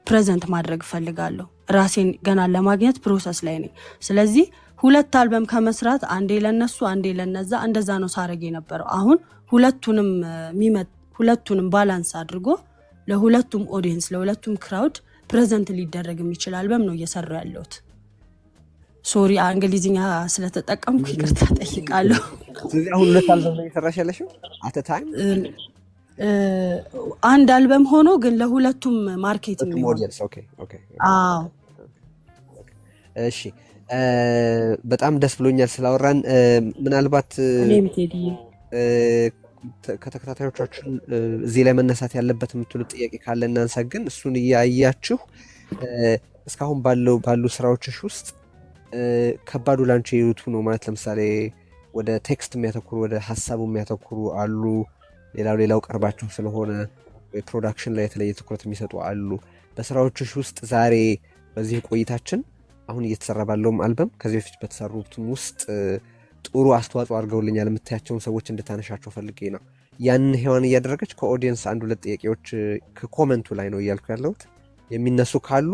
ፕሬዘንት ማድረግ እፈልጋለሁ። ራሴን ገና ለማግኘት ፕሮሰስ ላይ ነኝ። ስለዚህ ሁለት አልበም ከመስራት አንዴ ለነሱ አንዴ ለነዛ እንደዛ ነው ሳረግ የነበረው። አሁን ሁለቱንም ባላንስ አድርጎ ለሁለቱም ኦዲየንስ ለሁለቱም ክራውድ ፕሬዘንት ሊደረግ የሚችል አልበም ነው እየሰራሁ ያለሁት። ሶሪ እንግሊዝኛ ስለተጠቀምኩ ይቅርታ ጠይቃለሁ። ስለዚህ አሁን ሁለት አልበም ነው እየሰራሽ ያለሽው አት ታይም? አንድ አልበም ሆኖ ግን ለሁለቱም ማርኬት የሚሆን። አዎ እሺ፣ በጣም ደስ ብሎኛል ስላወራን። ምናልባት ከተከታታዮቻችን እዚህ ላይ መነሳት ያለበት የምትሉት ጥያቄ ካለ እናንሳ። ግን እሱን እያያችሁ እስካሁን ባሉ ስራዎችሽ ውስጥ ከባዱ ላንቺ የቱ ነው ማለት? ለምሳሌ ወደ ቴክስት የሚያተኩሩ ወደ ሀሳቡ የሚያተኩሩ አሉ። ሌላው ቀርባችሁ ስለሆነ ፕሮዳክሽን ላይ የተለየ ትኩረት የሚሰጡ አሉ። በስራዎችሽ ውስጥ ዛሬ በዚህ ቆይታችን አሁን እየተሰራ ባለውም አልበም ከዚህ በፊት በተሰሩትም ውስጥ ጥሩ አስተዋጽኦ አድርገውልኛል የምታያቸውን ሰዎች እንድታነሻቸው ፈልጌ ነው። ያንን ሔዋን እያደረገች ከኦዲየንስ አንድ ሁለት ጥያቄዎች ከኮመንቱ ላይ ነው እያልኩ ያለሁት የሚነሱ ካሉ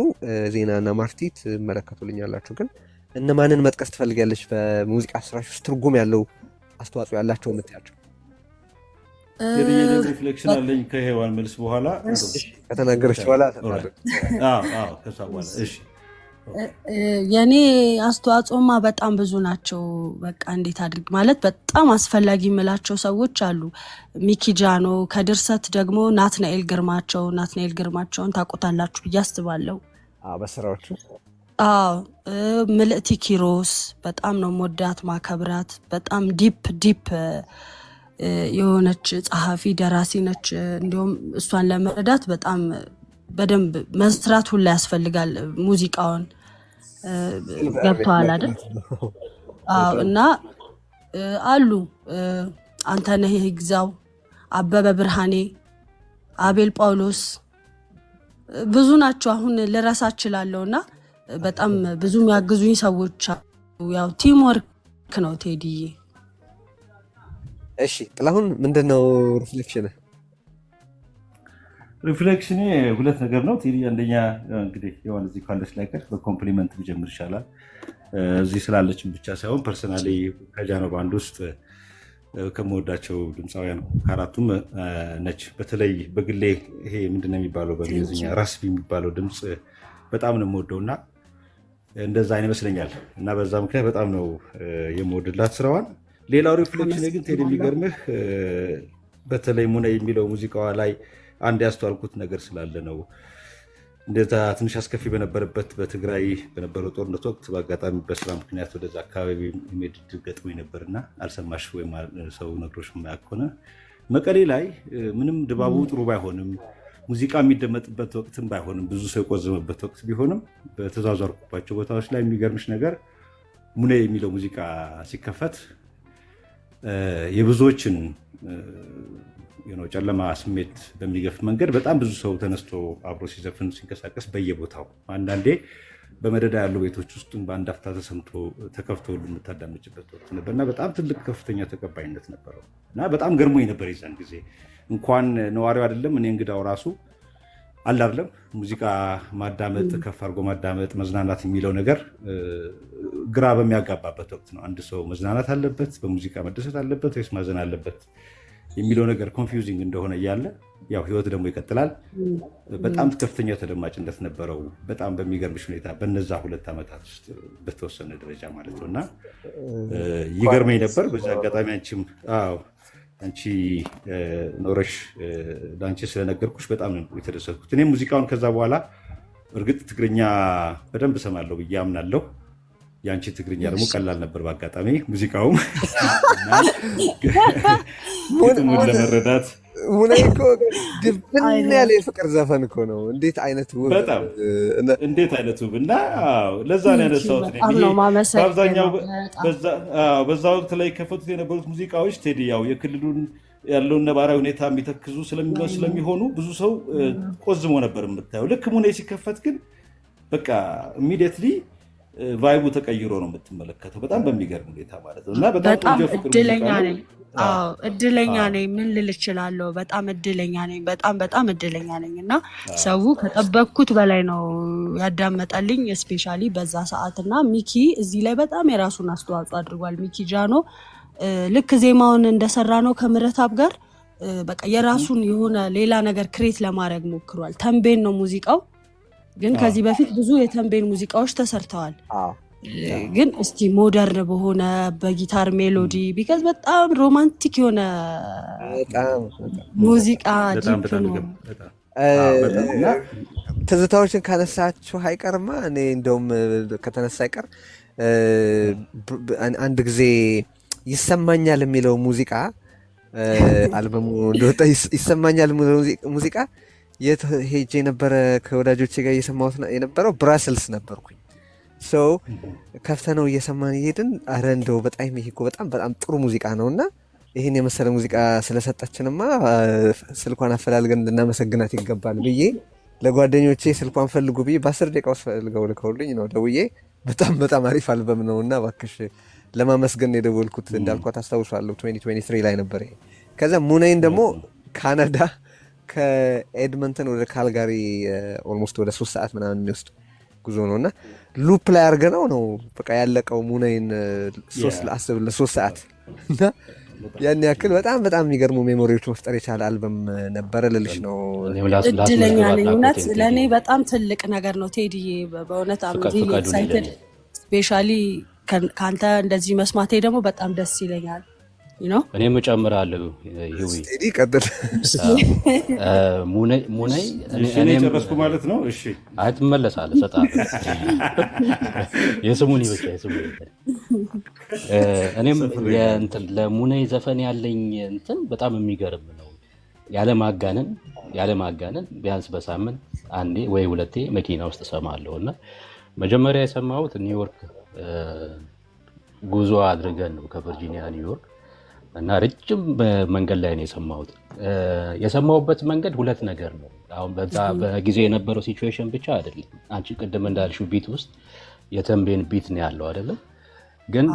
ዜናና ማርቲ ትመለከቱልኛላችሁ። ግን እነማንን መጥቀስ ትፈልጋለች በሙዚቃ ስራሽ ውስጥ ትርጉም ያለው አስተዋጽኦ ያላቸው የምታያቸው? ሪፍሌክሽን አለኝ ከሔዋን መልስ በኋላ ከተናገረች በኋላ የኔ አስተዋጽኦማ በጣም ብዙ ናቸው። በቃ እንዴት አድርግ ማለት በጣም አስፈላጊ የምላቸው ሰዎች አሉ። ሚኪጃኖ፣ ከድርሰት ደግሞ ናትናኤል ግርማቸውን ታውቁታላችሁ ብዬ አስባለሁ በስራዎቹ። ምልእቲ ኪሮስ በጣም ነው ሞዳት ማከብራት። በጣም ዲፕ የሆነች ጸሐፊ ደራሲ ነች። እንዲሁም እሷን ለመረዳት በጣም በደንብ መስራት ሁላ ያስፈልጋል። ሙዚቃውን ገብተዋል አይደል? እና አሉ አንተነህ ይግዛው፣ አበበ ብርሃኔ፣ አቤል ጳውሎስ ብዙ ናቸው። አሁን ልረሳ እችላለሁ እና በጣም ብዙ የሚያግዙኝ ሰዎች አሉ። ያው ቲም ወርክ ነው ቴዲዬ። እሺ ጥላሁን ምንድነው ሪፍሌክሽን? ሪፍሌክሽኔ ሁለት ነገር ነው ቴዲ። አንደኛ እንግዲህ የሆነ እዚህ ካለች ላይ ቀር በኮምፕሊመንት ብጀምር ይሻላል። እዚህ ስላለችን ብቻ ሳይሆን ፐርሰናሊ ከጃኖ ባንድ ውስጥ ከምወዳቸው ድምፃውያን ከአራቱም ነች። በተለይ በግሌ ይሄ ምንድነው የሚባለው በእንግሊዝኛ ራስቢ የሚባለው ድምፅ በጣም ነው የምወደው እና እንደዛ ይመስለኛል እና በዛ ምክንያት በጣም ነው የምወድላት ስራዋን። ሌላው ሪፍሌክሽን ግን ቴዲ የሚገርምህ በተለይ ሙነ የሚለው ሙዚቃዋ ላይ አንድ ያስተዋልኩት ነገር ስላለ ነው። እንደዛ ትንሽ አስከፊ በነበረበት በትግራይ በነበረው ጦርነት ወቅት በአጋጣሚ በስራ ምክንያት ወደዛ አካባቢ ሜድ ገጥሞኝ ነበርና አልሰማሽ ወይም ሰው ነግሮሽ የማያውቅ ከሆነ መቀሌ ላይ ምንም ድባቡ ጥሩ ባይሆንም ሙዚቃ የሚደመጥበት ወቅትም ባይሆንም ብዙ ሰው የቆዘመበት ወቅት ቢሆንም በተዟዟርኩባቸው ቦታዎች ላይ የሚገርምሽ ነገር ሙነ የሚለው ሙዚቃ ሲከፈት የብዙዎችን ጨለማ ስሜት በሚገፍ መንገድ በጣም ብዙ ሰው ተነስቶ አብሮ ሲዘፍን ሲንቀሳቀስ በየቦታው አንዳንዴ በመደዳ ያሉ ቤቶች ውስጥ በአንድ አፍታ ተሰምቶ ተከፍቶ ሁሉ የምታዳምጭበት ወቅት ነበር እና በጣም ትልቅ ከፍተኛ ተቀባይነት ነበረው እና በጣም ገርሞኝ ነበር። የዛን ጊዜ እንኳን ነዋሪው አይደለም እኔ እንግዳው ራሱ አላለም ሙዚቃ ማዳመጥ ከፍ አድርጎ ማዳመጥ መዝናናት የሚለው ነገር ግራ በሚያጋባበት ወቅት ነው። አንድ ሰው መዝናናት አለበት በሙዚቃ መደሰት አለበት ወይስ ማዘን አለበት የሚለው ነገር ኮንፊውዚንግ እንደሆነ እያለ ያው ህይወት ደግሞ ይቀጥላል። በጣም ከፍተኛ ተደማጭነት ነበረው በጣም በሚገርምሽ ሁኔታ በነዛ 2 ዓመታት ውስጥ በተወሰነ ደረጃ ማለት ነው እና ይገርመኝ ነበር። በዚህ አጋጣሚ አንቺ ኖረሽ ለአንቺ ስለነገርኩሽ በጣም ነው የተደሰትኩት። እኔም ሙዚቃውን ከዛ በኋላ እርግጥ ትግርኛ በደንብ እሰማለሁ ብዬ አምናለሁ። የአንቺ ትግርኛ ደግሞ ቀላል ነበር በአጋጣሚ ሙዚቃውም ግጥሙን ለመረዳት ሙነ እኮ ድብን ያለ የፍቅር ዘፈን እኮ ነው። እንዴት አይነት ውብ ውብ እና ለዛ ነው ያነሳሁት። በአብዛኛው በዛ ወቅት ላይ ከፈቱት የነበሩት ሙዚቃዎች ቴዲ ያው የክልሉን ያለውን ነባራዊ ሁኔታ የሚተክዙ ስለሚሆኑ ብዙ ሰው ቆዝሞ ነበር የምታየው። ልክ ሙነ ሲከፈት ግን በቃ ኢሚዲየትሊ ቫይቡ ተቀይሮ ነው የምትመለከተው በጣም በሚገርም ሁኔታ ማለት ነው እና በጣም እድለኛ ነኝ። እድለኛ ነኝ ምን ልል እችላለሁ። በጣም እድለኛ ነኝ። በጣም እድለኛ ነኝ እና ሰው ከጠበቅኩት በላይ ነው ያዳመጠልኝ ስፔሻሊ በዛ ሰዓት እና ሚኪ እዚህ ላይ በጣም የራሱን አስተዋጽኦ አድርጓል። ሚኪ ጃኖ ልክ ዜማውን እንደሰራ ነው ከምረታብ ጋር በቃ የራሱን የሆነ ሌላ ነገር ክሬት ለማድረግ ሞክሯል። ተንቤን ነው ሙዚቃው ግን ከዚህ በፊት ብዙ የተንቤን ሙዚቃዎች ተሰርተዋል። ግን እስቲ ሞደርን በሆነ በጊታር ሜሎዲ ቢካዝ በጣም ሮማንቲክ የሆነ ሙዚቃ ዲፕ ነው። ትዝታዎችን ካነሳችሁ አይቀርማ እኔ እንደውም ከተነሳ አይቀር አንድ ጊዜ ይሰማኛል የሚለው ሙዚቃ አልበሙ እንደወጣ ይሰማኛል የሚለው ሙዚቃ የት ሄጄ የነበረ ከወዳጆቼ ጋር እየሰማሁት የነበረው ብራስልስ ነበርኩኝ። ሰው ከፍተነው እየሰማን እየሄድን አረ እንደው በጣም ይሄ እኮ በጣም ጥሩ ሙዚቃ ነው እና ይህን የመሰለ ሙዚቃ ስለሰጠችንማ ስልኳን አፈላልገን ልናመሰግናት ይገባል ብዬ ለጓደኞቼ ስልኳን ፈልጉ ብዬ በ10 ደቂቃ ውስጥ ፈልገው ልከውልኝ ነው ደውዬ በጣም አሪፍ አልበም ነው እና እባክሽ ለማመስገን የደወልኩት እንዳልኳት አስታውሳለሁ። 2023 ላይ ነበር ይሄ። ከዛ ሙነይን ደግሞ ካናዳ ከኤድመንተን ወደ ካልጋሪ ኦልሞስት ወደ 3 ሰዓት ምናምን የሚወስድ ጉዞ ነው እና ሉፕ ላይ አድርገነው ነው በቃ ያለቀው ሙነይን 3 ሰዓት እና ያን ያክል በጣም የሚገርሙ ሜሞሪዎች መፍጠር የቻለ አልበም ነበረ ልልሽ ነው። እድለኛ ነኝ እውነት ለእኔ በጣም ትልቅ ነገር ነው ቴዲዬ በእውነት ኤክሳይትድ ስፔሻሊ ከአንተ እንደዚህ መስማቴ ደግሞ በጣም ደስ ይለኛል። እኔም እጨምራለሁ። ቴዲ ቀጥል። ሙነይ እኔ ጨረስኩ ማለት ነው። እሺ ትመለሳለህ እሰጥሃለሁ። የስሙኒ ብቻ እኔም ለሙነይ ዘፈን ያለኝ እንትን በጣም የሚገርም ነው። ያለማጋነን ቢያንስ በሳምንት አንዴ ወይ 2 መኪና ውስጥ እሰማለሁ እና መጀመሪያ የሰማሁት ኒውዮርክ ጉዞ አድርገን ነው ከቨርጂኒያ ኒውዮርክ እና ረጅም መንገድ ላይ ነው የሰማሁት። የሰማሁበት መንገድ ሁለት ነገር ነው። አሁን በዛ በጊዜ የነበረው ሲቹዌሽን ብቻ አይደለም። አንቺ ቅድም እንዳልሽው ቢት ውስጥ የተንቤን ቢት ነው ያለው አይደለም። ግን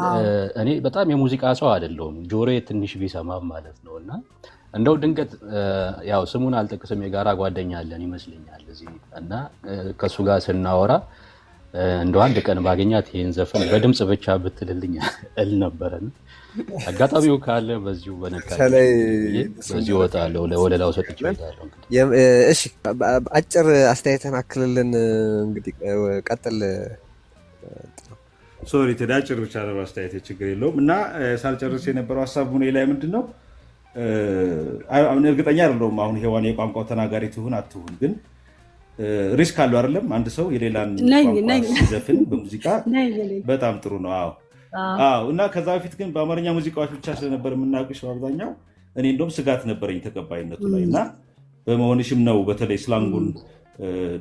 እኔ በጣም የሙዚቃ ሰው አይደለሁም፣ ጆሮዬ ትንሽ ቢሰማም ማለት ነው። እና እንደው ድንገት ያው ስሙን አልጠቅስም የጋራ ጓደኛ አለን ይመስለኛል እዚህ እና ከሱ ጋር ስናወራ እንደው አንድ ቀን ባገኛት ይሄን ዘፈን በድምጽ ብቻ ብትልልኝ እል ነበረን። አጋጣሚው ካለ በዚሁ በዚህ እወጣለሁ፣ ለወለላው ሰጥቼ እወጣለሁ። እሺ አጭር አስተያየትን አክልልን እንግዲህ ቀጥል። ሶሪ ተዳጭር ብቻ ነው አስተያየት፣ ችግር የለውም። እና ሳልጨርስ የነበረው ሀሳብ ምን ላይ ምንድነው እርግጠኛ አይደለሁም አሁን ሄዋን የቋንቋው ተናጋሪ ትሁን አትሁን፣ ግን ሪስክ አለው አይደለም። አንድ ሰው የሌላን ቋንቋ ሲዘፍን በሙዚቃ በጣም ጥሩ ነው። አዎ። እና ከዛ በፊት ግን በአማርኛ ሙዚቃዎች ብቻ ስለነበር የምናውቅሽ በአብዛኛው እኔ እንደውም ስጋት ነበረኝ ተቀባይነቱ ላይ እና በመሆንሽም ነው በተለይ ስላንጉን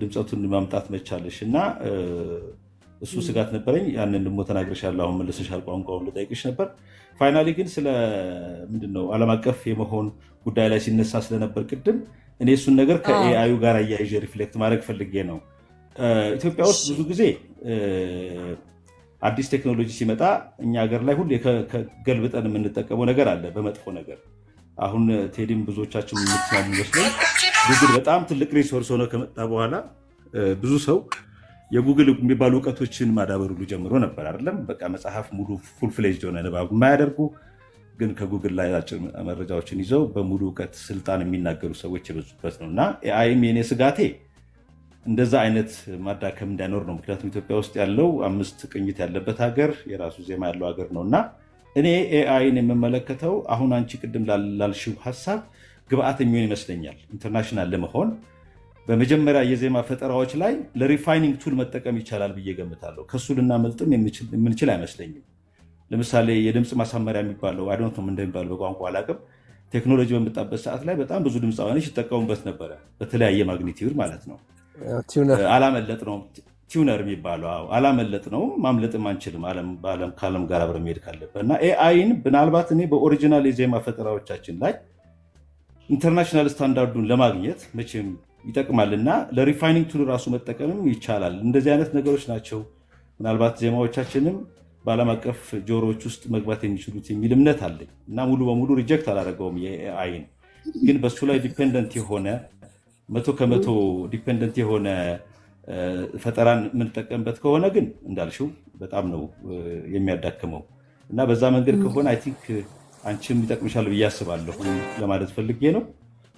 ድምፀቱን ማምጣት መቻለሽ እና እሱ ስጋት ነበረኝ። ያንን ደግሞ ተናግረሻለሁ። አሁን መልሰሻል። ቋንቋውን ልጠይቅሽ ነበር። ፋይናሊ ግን ስለ ምንድነው ዓለም አቀፍ የመሆን ጉዳይ ላይ ሲነሳ ስለነበር ቅድም እኔ እሱን ነገር ከኤአዩ ጋር አያይዤ ሪፍሌክት ማድረግ ፈልጌ ነው። ኢትዮጵያ ውስጥ ብዙ ጊዜ አዲስ ቴክኖሎጂ ሲመጣ እኛ ሀገር ላይ ሁሌ ገልብጠን የምንጠቀመው ነገር አለ በመጥፎ ነገር። አሁን ቴዲም ብዙዎቻችን የምትስማሙ ይመስለኝ ጉግል በጣም ትልቅ ሪሶርስ ሆኖ ከመጣ በኋላ ብዙ ሰው የጉግል የሚባሉ እውቀቶችን ማዳበሩ ጀምሮ ነበር አይደለም። በቃ መጽሐፍ ሙሉ ፉል ፍሌጅ ሆነ ንባብ የማያደርጉ ግን ከጉግል ላይ አጭር መረጃዎችን ይዘው በሙሉ እውቀት ስልጣን የሚናገሩ ሰዎች የበዙበት ነው እና ኤአይም የኔ ስጋቴ እንደዛ አይነት ማዳከም እንዳይኖር ነው። ምክንያቱም ኢትዮጵያ ውስጥ ያለው 5 ቅኝት ያለበት ሀገር፣ የራሱ ዜማ ያለው ሀገር ነው እና እኔ ኤአይን የምመለከተው አሁን አንቺ ቅድም ላልሽው ሀሳብ ግብአት የሚሆን ይመስለኛል። ኢንተርናሽናል ለመሆን በመጀመሪያ የዜማ ፈጠራዎች ላይ ለሪፋይኒንግ ቱል መጠቀም ይቻላል ብዬ ገምታለሁ። ከሱ ልናመልጥም የምንችል አይመስለኝም። ለምሳሌ የድምፅ ማሳመሪያ የሚባለው አይዶንት ነው እንደሚባለው በቋንቋ አላውቅም። ቴክኖሎጂ በመጣበት ሰዓት ላይ በጣም ብዙ ድምፃውያኖች ይጠቀሙበት ነበረ፣ በተለያየ ማግኒቲዩድ ማለት ነው። አላመለጥ ነው ቲዩነር የሚባለው አላመለጥ ነው፣ ማምለጥም አንችልም ከዓለም ጋር አብረን መሄድ ካለበት እና ኤአይን ምናልባት እኔ በኦሪጂናል የዜማ ፈጠራዎቻችን ላይ ኢንተርናሽናል ስታንዳርዱን ለማግኘት መቼም ይጠቅማልና ለሪፋይኒንግ ቱል ራሱ መጠቀምም ይቻላል። እንደዚህ አይነት ነገሮች ናቸው ምናልባት ዜማዎቻችንም በዓለም አቀፍ ጆሮዎች ውስጥ መግባት የሚችሉት የሚል እምነት አለኝ እና ሙሉ በሙሉ ሪጀክት አላደረገውም የኤአይን። ግን በሱ ላይ ዲፔንደንት የሆነ 100% ዲፔንደንት የሆነ ፈጠራን የምንጠቀምበት ከሆነ ግን እንዳልሽው በጣም ነው የሚያዳክመው እና በዛ መንገድ ከሆነ አይ ቲንክ አንቺም ይጠቅምሻል ብዬ አስባለሁ ለማለት ፈልጌ ነው።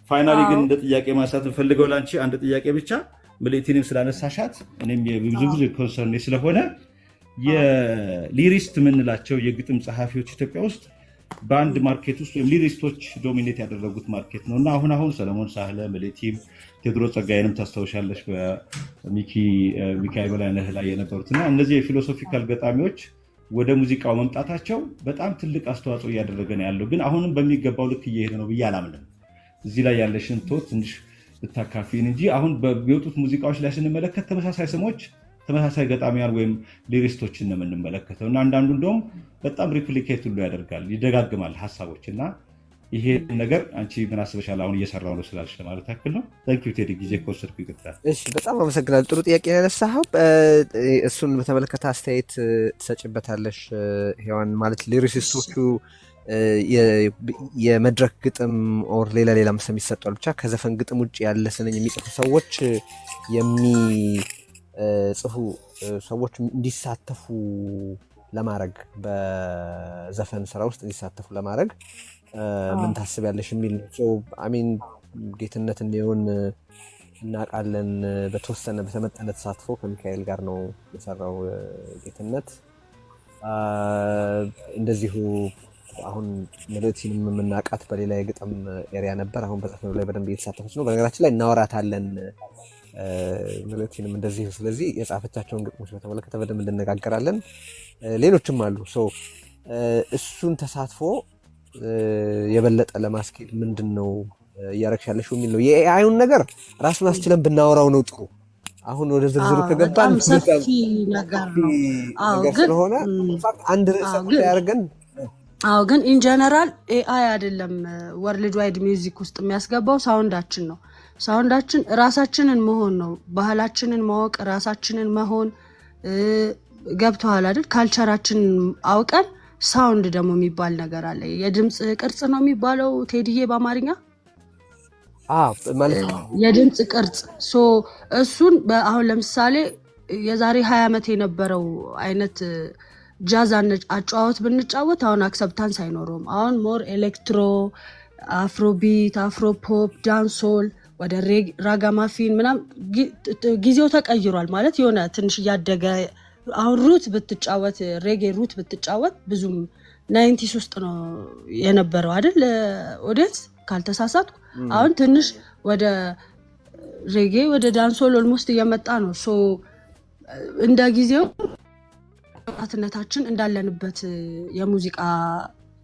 ፋይናሊ ግን እንደ ጥያቄ ማንሳት እንፈልገው ለአንቺ አንድ ጥያቄ ብቻ ምልእቲንም ስላነሳሻት እኔም ብዙ ጊዜ ኮንሰርን ስለሆነ የሊሪስት የምንላቸው የግጥም ጸሐፊዎች ኢትዮጵያ ውስጥ በአንድ ማርኬት ውስጥ ወይም ሊሪስቶች ዶሚኔት ያደረጉት ማርኬት ነው እና አሁን ሰለሞን ሳህለ፣ ምልእቲም፣ ቴዎድሮስ ጸጋዬንም ታስታውሻለሽ በሚካኤል በላይነህ ላይ የነበሩት እና እነዚህ የፊሎሶፊካል ገጣሚዎች ወደ ሙዚቃው መምጣታቸው በጣም ትልቅ አስተዋጽኦ እያደረገ ነው ያለው። ግን አሁንም በሚገባው ልክ እየሄደ ነው ብዬ አላምንም። እዚህ ላይ ያለሽን ትንሽ ብታካፊን እንጂ አሁን በሚወጡት ሙዚቃዎች ላይ ስንመለከት ተመሳሳይ ስሞች፣ ተመሳሳይ ገጣሚያን ወይም ሊሪስቶችን ነው የምንመለከተው እና አንዳንዱ እንደውም በጣም ሪፕሊኬት ሁሉ ያደርጋል፣ ይደጋግማል ሀሳቦች እና ይሄ ነገር አንቺ ምን አስበሻል? አሁን እየሰራው ነው ስላልሽ ማለት ያክል ነው። ታንኪዩ ቴዲ፣ ጊዜ ከወሰድኩ ይቅርታል። እሺ፣ በጣም አመሰግናለሁ። ጥሩ ጥያቄ ያነሳኸው። እሱን በተመለከተ አስተያየት ትሰጭበታለሽ ሄዋን። ማለት ሊሪሲስቶቹ የመድረክ ግጥም ኦር ሌላ ምስም ይሰጧል። ብቻ ከዘፈን ግጥም ውጭ ያለ ስንኝ የሚጽፉ ሰዎች የሚጽፉ ሰዎች እንዲሳተፉ ለማድረግ በዘፈን ስራ ውስጥ እንዲሳተፉ ለማድረግ ምን ታስቢያለሽ የሚል አሚን ጌትነት እንዲሆን እናውቃለን። በተወሰነ በተመጠነ ተሳትፎ ከሚካኤል ጋር ነው የሰራው ጌትነት። እንደዚሁ አሁን መልእክቲንም የምናውቃት በሌላ የግጥም ኤሪያ ነበር። አሁን በዘፈኑ ላይ በደንብ እየተሳተፈች ነው። በነገራችን ላይ እናወራታለን መልእክቲንም እንደዚሁ። ስለዚህ የጻፈቻቸውን ግጥሞች በተመለከተ በደንብ እንነጋገራለን። ሌሎችም አሉ። እሱን ተሳትፎ የበለጠ ለማስኬድ ምንድን ነው እያረግሽ ያለሽው የሚል ነው። የኤአዩን ነገር ራሱን አስችለን ብናወራው ነው ጥሩ። አሁን ወደ ዝርዝሩ ከገባን ሰፊ ነገር ነው ስለሆነ አንድ ርዕሰ ጉዳይ አድርገን አዎ ግን ኢን ጀነራል ኤአይ አይደለም ወርልድ ዋይድ ሚውዚክ ውስጥ የሚያስገባው ሳውንዳችን ነው። ሳውንዳችን ራሳችንን መሆን ነው። ባህላችንን ማወቅ፣ ራሳችንን መሆን ገብተዋል አይደል? ካልቸራችንን አውቀን ሳውንድ ደግሞ የሚባል ነገር አለ። የድምፅ ቅርጽ ነው የሚባለው ቴዲዬ በአማርኛ ማለት ነው የድምፅ ቅርጽ። እሱን አሁን ለምሳሌ የዛሬ 20 ዓመት የነበረው አይነት ጃዝ አጫዋወት ብንጫወት አሁን አክሰፕታንስ አይኖረውም። አሁን ሞር ኤሌክትሮ፣ አፍሮቢት፣ አፍሮፖፕ፣ ዳንሶል ወደ ራጋማፊን ምናምን ጊዜው ተቀይሯል ማለት የሆነ ትንሽ እያደገ አሁን ሩት ብትጫወት ሬጌ ሩት ብትጫወት ብዙም 90s ውስጥ ነው የነበረው አይደል ኦዲየንስ ካልተሳሳትኩ። አሁን ትንሽ ወደ ሬጌ ወደ ዳንሶል ኦልሞስት እየመጣ ነው። እንደ ጊዜው ወጣትነታችን እንዳለንበት የሙዚቃ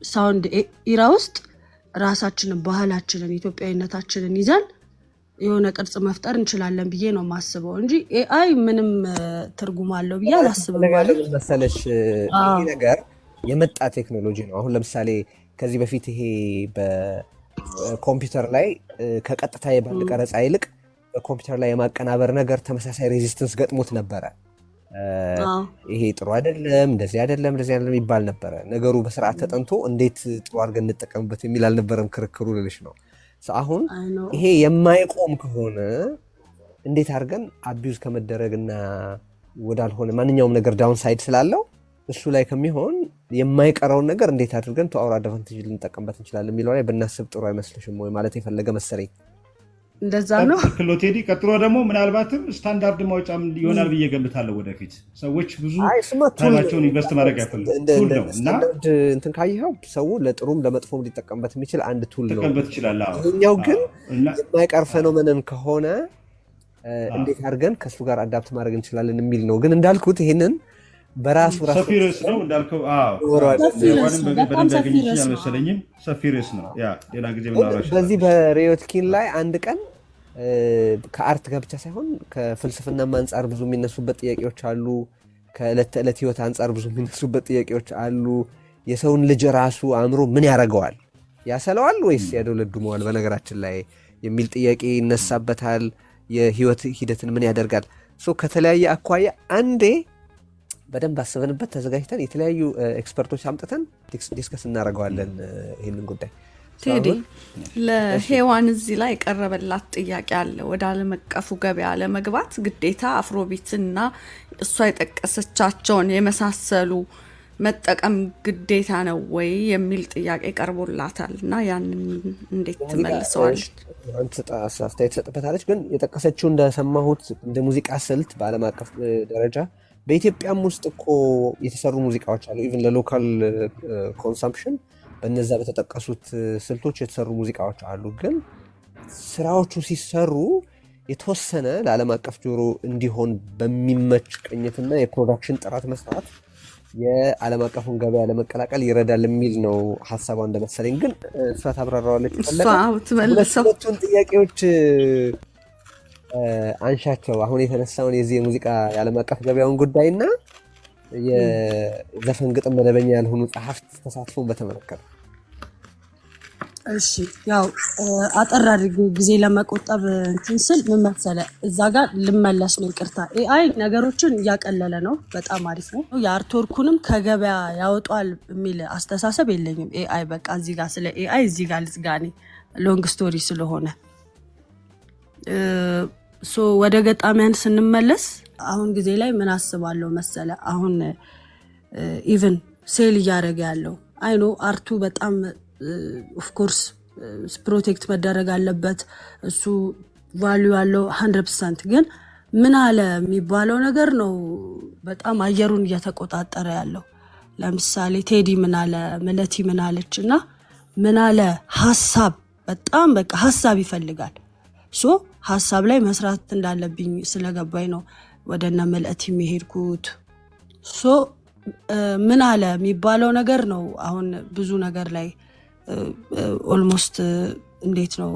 ሳውንድ ኢራ ውስጥ ራሳችንን፣ ባህላችንን፣ ኢትዮጵያዊነታችንን ይዘን የሆነ ቅርጽ መፍጠር እንችላለን ብዬ ነው የማስበው እንጂ ኤአይ ምንም ትርጉም አለው ብዬ አላስብም። ማለት መሰለሽ ይሄ ነገር የመጣ ቴክኖሎጂ ነው። አሁን ለምሳሌ ከዚህ በፊት ይሄ በኮምፒውተር ላይ ከቀጥታ የባንድ ቀረጻ ይልቅ በኮምፒውተር ላይ የማቀናበር ነገር ተመሳሳይ ሬዚስተንስ ገጥሞት ነበረ። ይሄ ጥሩ አይደለም፣ እንደዚህ አይደለም፣ እንደዚህ አይደለም ይባል ነበረ። ነገሩ በስርዓት ተጠንቶ እንዴት ጥሩ አድርገን እንጠቀምበት የሚል አልነበረም ክርክሩ ልልሽ ነው። አሁን ይሄ የማይቆም ከሆነ እንዴት አድርገን አቢዩዝ ከመደረግና ወዳልሆነ ማንኛውም ነገር ዳውን ሳይድ ስላለው እሱ ላይ ከሚሆን የማይቀረውን ነገር እንዴት አድርገን ቱ አወር አድቫንቴጅ ልንጠቀምበት እንችላለን የሚለው ላይ ብናስብ ጥሩ አይመስልሽም ወይ? ማለት የፈለገ መሰለኝ። እንደዛ ነው ክሎቴዲ። ቀጥሎ ደግሞ ምናልባትም ስታንዳርድ ማውጫም ይሆናል ብዬ ገምታለሁ። ወደፊት ሰዎች ብዙ ታይማቸውን ኢንቨስት ማድረግ ቱል ነው እና እንትን ካየኸው ሰው ለጥሩም ለመጥፎም ሊጠቀምበት የሚችል አንድ ቱል ነው ሊጠቀምበት ይችላል። ይኸኛው ግን የማይቀር ፌኖሜነን ከሆነ እንዴት አድርገን ከእሱ ጋር አዳፕት ማድረግ እንችላለን የሚል ነው። ግን እንዳልኩት ይሄንን በራሱ ሰፊ ርዕስ ነው እንዳልከው። በደንብ ያገኘች አልመሰለኝም። ሰፊ ርዕስ ነው። ሌላ ጊዜ በዚህ በሬዮትኪን ላይ አንድ ቀን ከአርት ጋር ብቻ ሳይሆን ከፍልስፍናም አንጻር ብዙ የሚነሱበት ጥያቄዎች አሉ። ከዕለት ተዕለት ህይወት አንጻር ብዙ የሚነሱበት ጥያቄዎች አሉ። የሰውን ልጅ ራሱ አእምሮ ምን ያደርገዋል? ያሰለዋል ወይስ ያደለድመዋል? በነገራችን ላይ የሚል ጥያቄ ይነሳበታል። የህይወት ሂደትን ምን ያደርጋል? ከተለያየ አኳያ አንዴ በደንብ አስበንበት ተዘጋጅተን የተለያዩ ኤክስፐርቶች አምጥተን ዲስከስ እናደርገዋለን ይህንን ጉዳይ። ቴዲ ለሄዋን እዚህ ላይ የቀረበላት ጥያቄ አለ። ወደ ዓለም አቀፉ ገበያ ለመግባት ግዴታ አፍሮቢትና እሷ የጠቀሰቻቸውን የመሳሰሉ መጠቀም ግዴታ ነው ወይ የሚል ጥያቄ ቀርቦላታል እና ያንን እንዴት ትመልሰዋለች? አስተያየት ትሰጥበታለች። ግን የጠቀሰችው እንደሰማሁት እንደ ሙዚቃ ስልት በዓለም አቀፍ ደረጃ በኢትዮጵያም ውስጥ እኮ የተሰሩ ሙዚቃዎች አሉ። ኢቭን ለሎካል ኮንሰምፕሽን በነዛ በተጠቀሱት ስልቶች የተሰሩ ሙዚቃዎች አሉ። ግን ስራዎቹ ሲሰሩ የተወሰነ ለዓለም አቀፍ ጆሮ እንዲሆን በሚመች ቅኝትና የፕሮዳክሽን ጥራት መስራት የዓለም አቀፉን ገበያ ለመቀላቀል ይረዳል የሚል ነው ሀሳቧ እንደመሰለኝ። ግን እሷ ታብራራዋለች። ሁለቱን ጥያቄዎች አንሻቸው። አሁን የተነሳውን የዚህ የሙዚቃ የዓለም አቀፍ ገበያውን ጉዳይና የዘፈን ግጥም መደበኛ ያልሆኑ ጸሐፍት ተሳትፎን በተመለከተ። እሺ ያው አጠር አድርጌ ጊዜ ለመቆጠብ እንትን ስል ምን መሰለህ እዛ ጋር ልመለስ ነው። ይቅርታ ኤአይ ነገሮችን እያቀለለ ነው። በጣም አሪፍ ነው። የአርትወርኩንም ከገበያ ያወጣል የሚል አስተሳሰብ የለኝም። ኤአይ በቃ እዚህ ጋር ስለ ኤአይ እዚህ ጋር ልዝጋኔ ሎንግ ስቶሪ ስለሆነ ወደ ገጣሚያን ስንመለስ አሁን ጊዜ ላይ ምን አስባለሁ መሰለ፣ አሁን ኢቭን ሴል እያደረገ ያለው አይኖ አርቱ በጣም ኦፍኮርስ ፕሮቴክት መደረግ አለበት። እሱ ቫሊዩ ያለው 100%። ግን ምን አለ የሚባለው ነገር ነው በጣም አየሩን እየተቆጣጠረ ያለው። ለምሳሌ ቴዲ ምን አለ፣ መለቲ ምን አለች እና ምን አለ ሀሳብ በጣም በቃ ሀሳብ ይፈልጋል። ሀሳብ ላይ መስራት እንዳለብኝ ስለገባኝ ነው ወደነ መልእቲ የሚሄድኩት። ምን አለ የሚባለው ነገር ነው አሁን ብዙ ነገር ላይ ኦልሞስት እንዴት ነው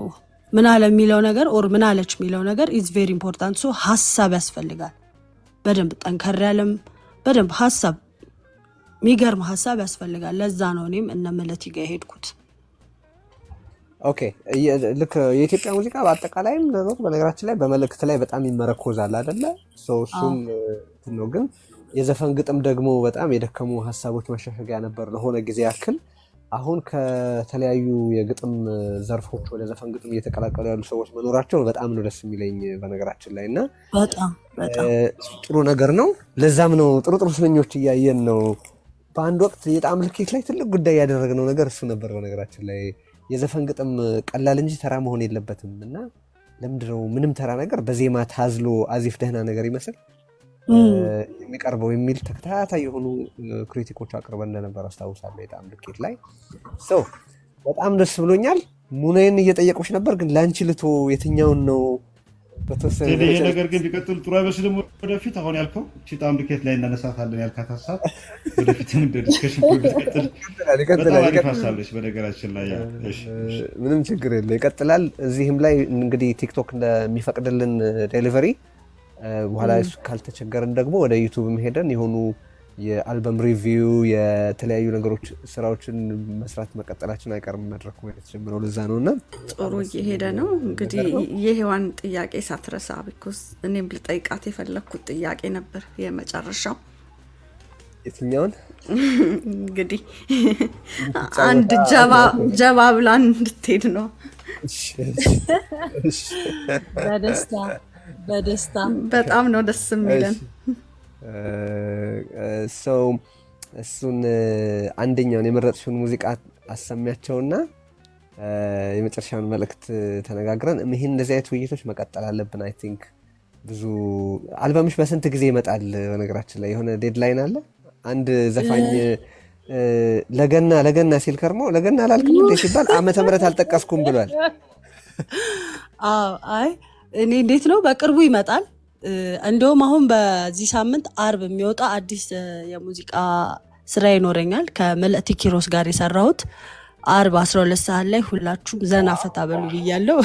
ምን አለ የሚለው ነገር ኦር ምን አለች የሚለው ነገር ኢዝ ቬሪ ኢምፖርታንት። ሀሳብ ያስፈልጋል በደንብ ጠንከር ያለም በደንብ ሀሳብ የሚገርም ሀሳብ ያስፈልጋል። ለዛ ነው እኔም እነ መለቲ ጋር የሄድኩት። ኦኬ ልክ የኢትዮጵያ ሙዚቃ በአጠቃላይም ነገሩ በነገራችን ላይ በመልእክት ላይ በጣም ይመረኮዛል አይደለ? እሱም ነው። ግን የዘፈን ግጥም ደግሞ በጣም የደከሙ ሀሳቦች መሸሸጊያ ነበር ለሆነ ጊዜ ያክል። አሁን ከተለያዩ የግጥም ዘርፎች ወደ ዘፈን ግጥም እየተቀላቀሉ ያሉ ሰዎች መኖራቸው በጣም ነው ደስ የሚለኝ በነገራችን ላይ እና በጣም ጥሩ ነገር ነው። ለዛም ነው ጥሩ ስንኞች እያየን ነው። በአንድ ወቅት የጣዕም ልኬት ላይ ትልቅ ጉዳይ ያደረግነው ነገር እሱ ነበር በነገራችን ላይ። የዘፈን ግጥም ቀላል እንጂ ተራ መሆን የለበትም እና ለምንድነው ምንም ተራ ነገር በዜማ ታዝሎ አዚፍ ደህና ነገር ይመስል የሚቀርበው የሚል ተከታታይ የሆኑ ክሪቲኮች አቅርበን እንደነበር አስታውሳለሁ የጣዕም ልኬት ላይ። በጣም ደስ ብሎኛል። ሙናዬን እየጠየቁሽ ነበር ግን ላንቺ ልቶ የትኛውን ነው በተወሰነ ይሄ ነገር ግን ቢቀጥል ጥሩ አይመስልም? ወደፊት አሁን ያልከው ጣዕም ልኬት ላይ እናነሳታለን ያልካት ሀሳብ ወደፊት እንደ ዲስከሽን ቢቀጥል በጣም አሪፍ ሀሳብ ነች በነገራችን ላይ። ምንም ችግር የለ ይቀጥላል። እዚህም ላይ እንግዲህ ቲክቶክ እንደሚፈቅድልን ዴሊቨሪ በኋላ ካልተቸገርን ደግሞ ወደ ዩቱብም ሄደን የሆኑ የአልበም ሪቪው የተለያዩ ነገሮች ስራዎችን መስራት መቀጠላችን አይቀርም። መድረኩ የተጀመረው ለዛ ነውና ጥሩ እየሄደ ነው። እንግዲህ የሔዋን ጥያቄ ሳትረሳ ቢኮዝ እኔም ልጠይቃት የፈለግኩት ጥያቄ ነበር የመጨረሻው። የትኛውን? እንግዲህ አንድ ጀባ ብላን እንድትሄድ ነው። በደስታ በጣም ነው ደስ የሚለን። እሱን አንደኛውን የመረጥሽውን ሙዚቃ አሰሚያቸውና የመጨረሻውን መልእክት ተነጋግረን ይህን እንደዚህ አይነት ውይይቶች መቀጠል አለብን። አይ ቲንክ ብዙ አልበምሽ በስንት ጊዜ ይመጣል? በነገራችን ላይ የሆነ ዴድላይን አለ? አንድ ዘፋኝ ለገና ሲል ከርሞ ለገና አላልክም እንዴ ሲባል ዓመተ ምህረት አልጠቀስኩም ብሏል። አይ እኔ እንዴት ነው በቅርቡ ይመጣል። እንደውም አሁን በዚህ ሳምንት አርብ የሚወጣ አዲስ የሙዚቃ ስራ ይኖረኛል ከመለቲ ኪሮስ ጋር የሰራሁት። አርብ 12 ሰዓት ላይ ሁላችሁም ዘና ፈታ በሉ ብያለሁ።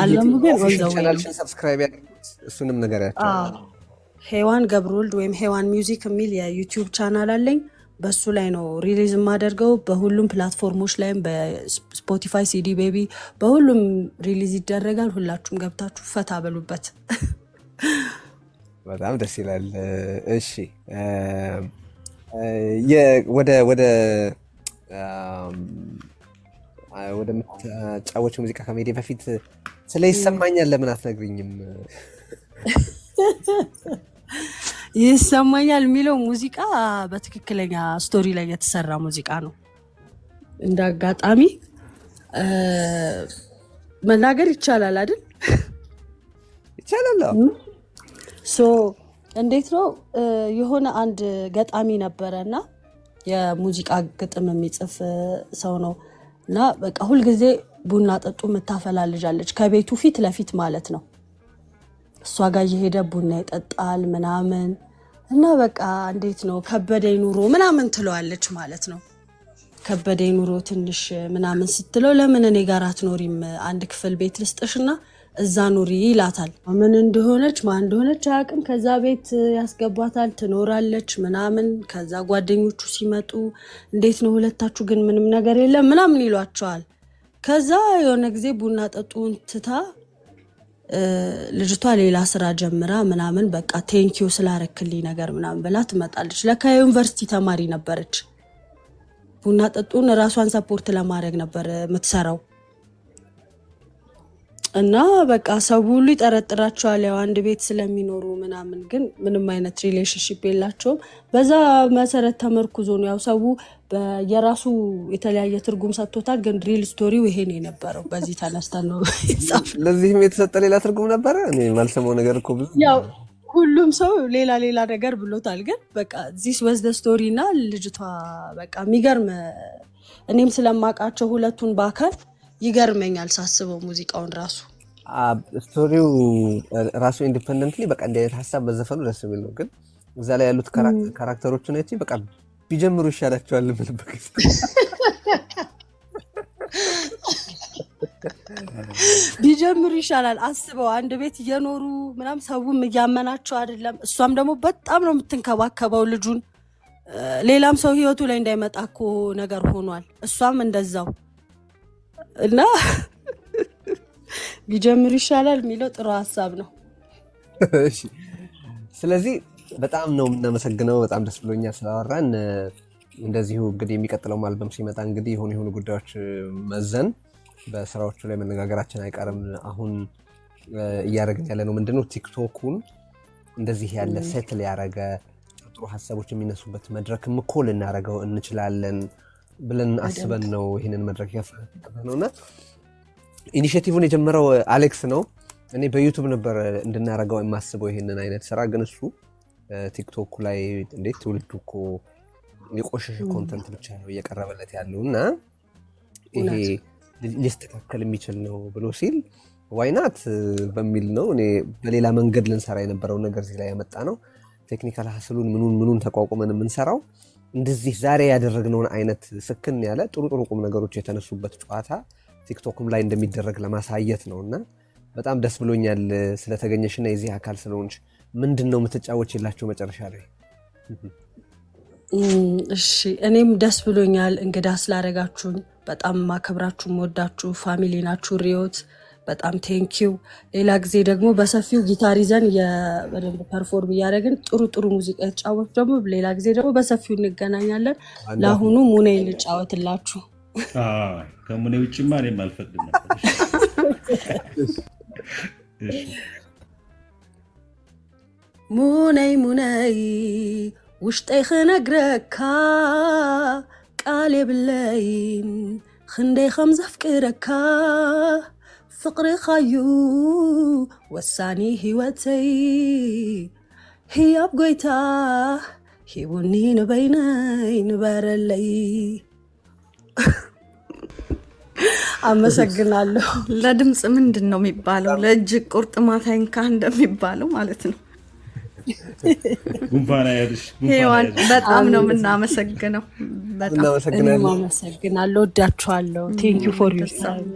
አለሙ ግን ቻናልሽን ሰብስክራይብ ያድርጉት። እሱንም ነገር ያቸው ሔዋን ገብረወልድ ወይም ሔዋን ሚውዚክ የሚል የዩቲዩብ ቻናል አለኝ። በሱ ላይ ነው ሪሊዝ የማደርገው። በሁሉም ፕላትፎርሞች ላይም በስፖቲፋይ፣ ሲዲ ቤቢ በሁሉም ሪሊዝ ይደረጋል። ሁላችሁም ገብታችሁ ፈታ በሉበት። በጣም ደስ ይላል። እሺ ወደ ምትጫወቹ ሙዚቃ ከመሄዴ በፊት ስለ ይሰማኛል ለምን አትነግሪኝም? ይሰማኛል የሚለው ሙዚቃ በትክክለኛ ስቶሪ ላይ የተሰራ ሙዚቃ ነው። እንደ አጋጣሚ መናገር ይቻላል አይደል? ይቻላል። እንዴት ነው የሆነ አንድ ገጣሚ ነበረና የሙዚቃ ግጥም የሚጽፍ ሰው ነው እና በቃ ሁልጊዜ ቡና ጠጡ የምታፈላ ልጅ አለች ከቤቱ ፊት ለፊት ማለት ነው። እሷ ጋር እየሄደ ቡና ይጠጣል ምናምን እና በቃ እንዴት ነው ከበደኝ ኑሮ ምናምን ትለዋለች ማለት ነው። ከበደኝ ኑሮ ትንሽ ምናምን ስትለው ለምን እኔ ጋር አትኖሪም? አንድ ክፍል ቤት ልስጥሽና እዛ ኑሪ ይላታል። ምን እንደሆነች ማን እንደሆነች አያውቅም። ከዛ ቤት ያስገባታል፣ ትኖራለች ምናምን። ከዛ ጓደኞቹ ሲመጡ እንዴት ነው ሁለታችሁ ግን ምንም ነገር የለም ምናምን ይሏቸዋል። ከዛ የሆነ ጊዜ ቡና ጠጡን ትታ ልጅቷ ሌላ ስራ ጀምራ ምናምን በቃ ቴንኪው ስላረክልኝ ነገር ምናምን ብላ ትመጣለች። ለካ ዩኒቨርሲቲ ተማሪ ነበረች። ቡና ጠጡን ራሷን ሰፖርት ለማድረግ ነበር የምትሰራው እና በቃ ሰው ሁሉ ይጠረጥራቸዋል ያው አንድ ቤት ስለሚኖሩ ምናምን፣ ግን ምንም አይነት ሪሌሽንሺፕ የላቸውም። በዛ መሰረት ተመርኩዞ ነው ያው ሰው የራሱ የተለያየ ትርጉም ሰጥቶታል። ግን ሪል ስቶሪው ይሄ ነው የነበረው። በዚህ ተነስተን ነው ለዚህም የተሰጠ ሌላ ትርጉም ነበረ። እኔ ማልሰማው ነገር እኮ ብዙ ያው ሁሉም ሰው ሌላ ነገር ብሎታል። ግን በቃ ዚስ ወዝ ዘ ስቶሪ እና ልጅቷ በቃ የሚገርም እኔም ስለማውቃቸው ሁለቱን በአካል ይገርመኛል ሳስበው ሙዚቃውን ራሱ ስቶሪው ራሱ ኢንዲፔንደንትሊ በቃ እንዲህ አይነት ሀሳብ መዘፈኑ ደስ የሚል ነው። ግን እዛ ላይ ያሉት ካራክተሮቹ ነች በቃ ቢጀምሩ ይሻላቸዋል ምልበቅ ቢጀምሩ ይሻላል። አስበው አንድ ቤት እየኖሩ ምናምን ሰውም እያመናቸው አይደለም። እሷም ደግሞ በጣም ነው የምትንከባከበው ልጁን ሌላም ሰው ህይወቱ ላይ እንዳይመጣ እኮ ነገር ሆኗል። እሷም እንደዛው እና ቢጀምር ይሻላል የሚለው ጥሩ ሀሳብ ነው። ስለዚህ በጣም ነው የምናመሰግነው። በጣም ደስ ብሎኛል ስላወራን። እንደዚሁ እንግዲህ የሚቀጥለው አልበም ሲመጣ እንግዲህ የሆኑ ጉዳዮች መዘን በስራዎቹ ላይ መነጋገራችን አይቀርም። አሁን እያደረግን ያለ ነው ምንድነው ቲክቶኩን እንደዚህ ያለ ሴትል ያደረገ ጥሩ ሀሳቦች የሚነሱበት መድረክም እኮ ልናደርገው እንችላለን ብለን አስበን ነው ይህንን መድረክ ያፈነውና ኢኒሼቲቭን የጀመረው አሌክስ ነው። እኔ በዩቱብ ነበር እንድናደርገው የማስበው ይህንን አይነት ስራ፣ ግን እሱ ቲክቶክ ላይ እንዴት ትውልዱ እኮ የቆሸሸ ኮንተንት ብቻ ነው እየቀረበለት ያለው እና ይሄ ሊስተካከል የሚችል ነው ብሎ ሲል ዋይናት በሚል ነው እኔ በሌላ መንገድ ልንሰራ የነበረው ነገር እዚህ ላይ ያመጣ ነው። ቴክኒካል ሀስሉን ምኑን ተቋቁመን የምንሰራው እንደዚህ ዛሬ ያደረግነውን አይነት ስክን ያለ ጥሩ ቁም ነገሮች የተነሱበት ጨዋታ ቲክቶክም ላይ እንደሚደረግ ለማሳየት ነው እና በጣም ደስ ብሎኛል ስለተገኘሽና የዚህ አካል ስለሆንሽ። ምንድን ነው የምትጫወችላችሁ መጨረሻ ላይ? እሺ እኔም ደስ ብሎኛል እንግዳ ስላደረጋችሁኝ። በጣም ማከብራችሁ ወዳችሁ ፋሚሊ ናችሁ ሪዮት፣ በጣም ቴንኪው። ሌላ ጊዜ ደግሞ በሰፊው ጊታር ይዘን በደንብ ፐርፎርም እያደረግን ጥሩ ሙዚቃ የተጫወት ደግሞ ሌላ ጊዜ ደግሞ በሰፊው እንገናኛለን። ለአሁኑ ሙኔ ልጫወትላችሁ። ከሙኔ ውጭማ እኔም አልፈቅድም ነበር። ሙነይ ውሽጠይ ክነግረካ ቃል የብለይን ክንደይ ከም ዘፍቅረካ ፍቅርኻዩ ወሳኒ ህይወተይ ህያብ ጎይታ ሂቡኒ ንበይነይ ንበረለይ። አመሰግናለሁ። ለድምፅ ምንድን ነው የሚባለው? ለእጅ ቁርጥማት አይንካ እንደሚባለው ማለት ነው። በጣም ነው የምናመሰግነው። በጣም አመሰግናለሁ። ወዳችኋለሁ። ቴንክ ዩ ፎር ዩር ታይም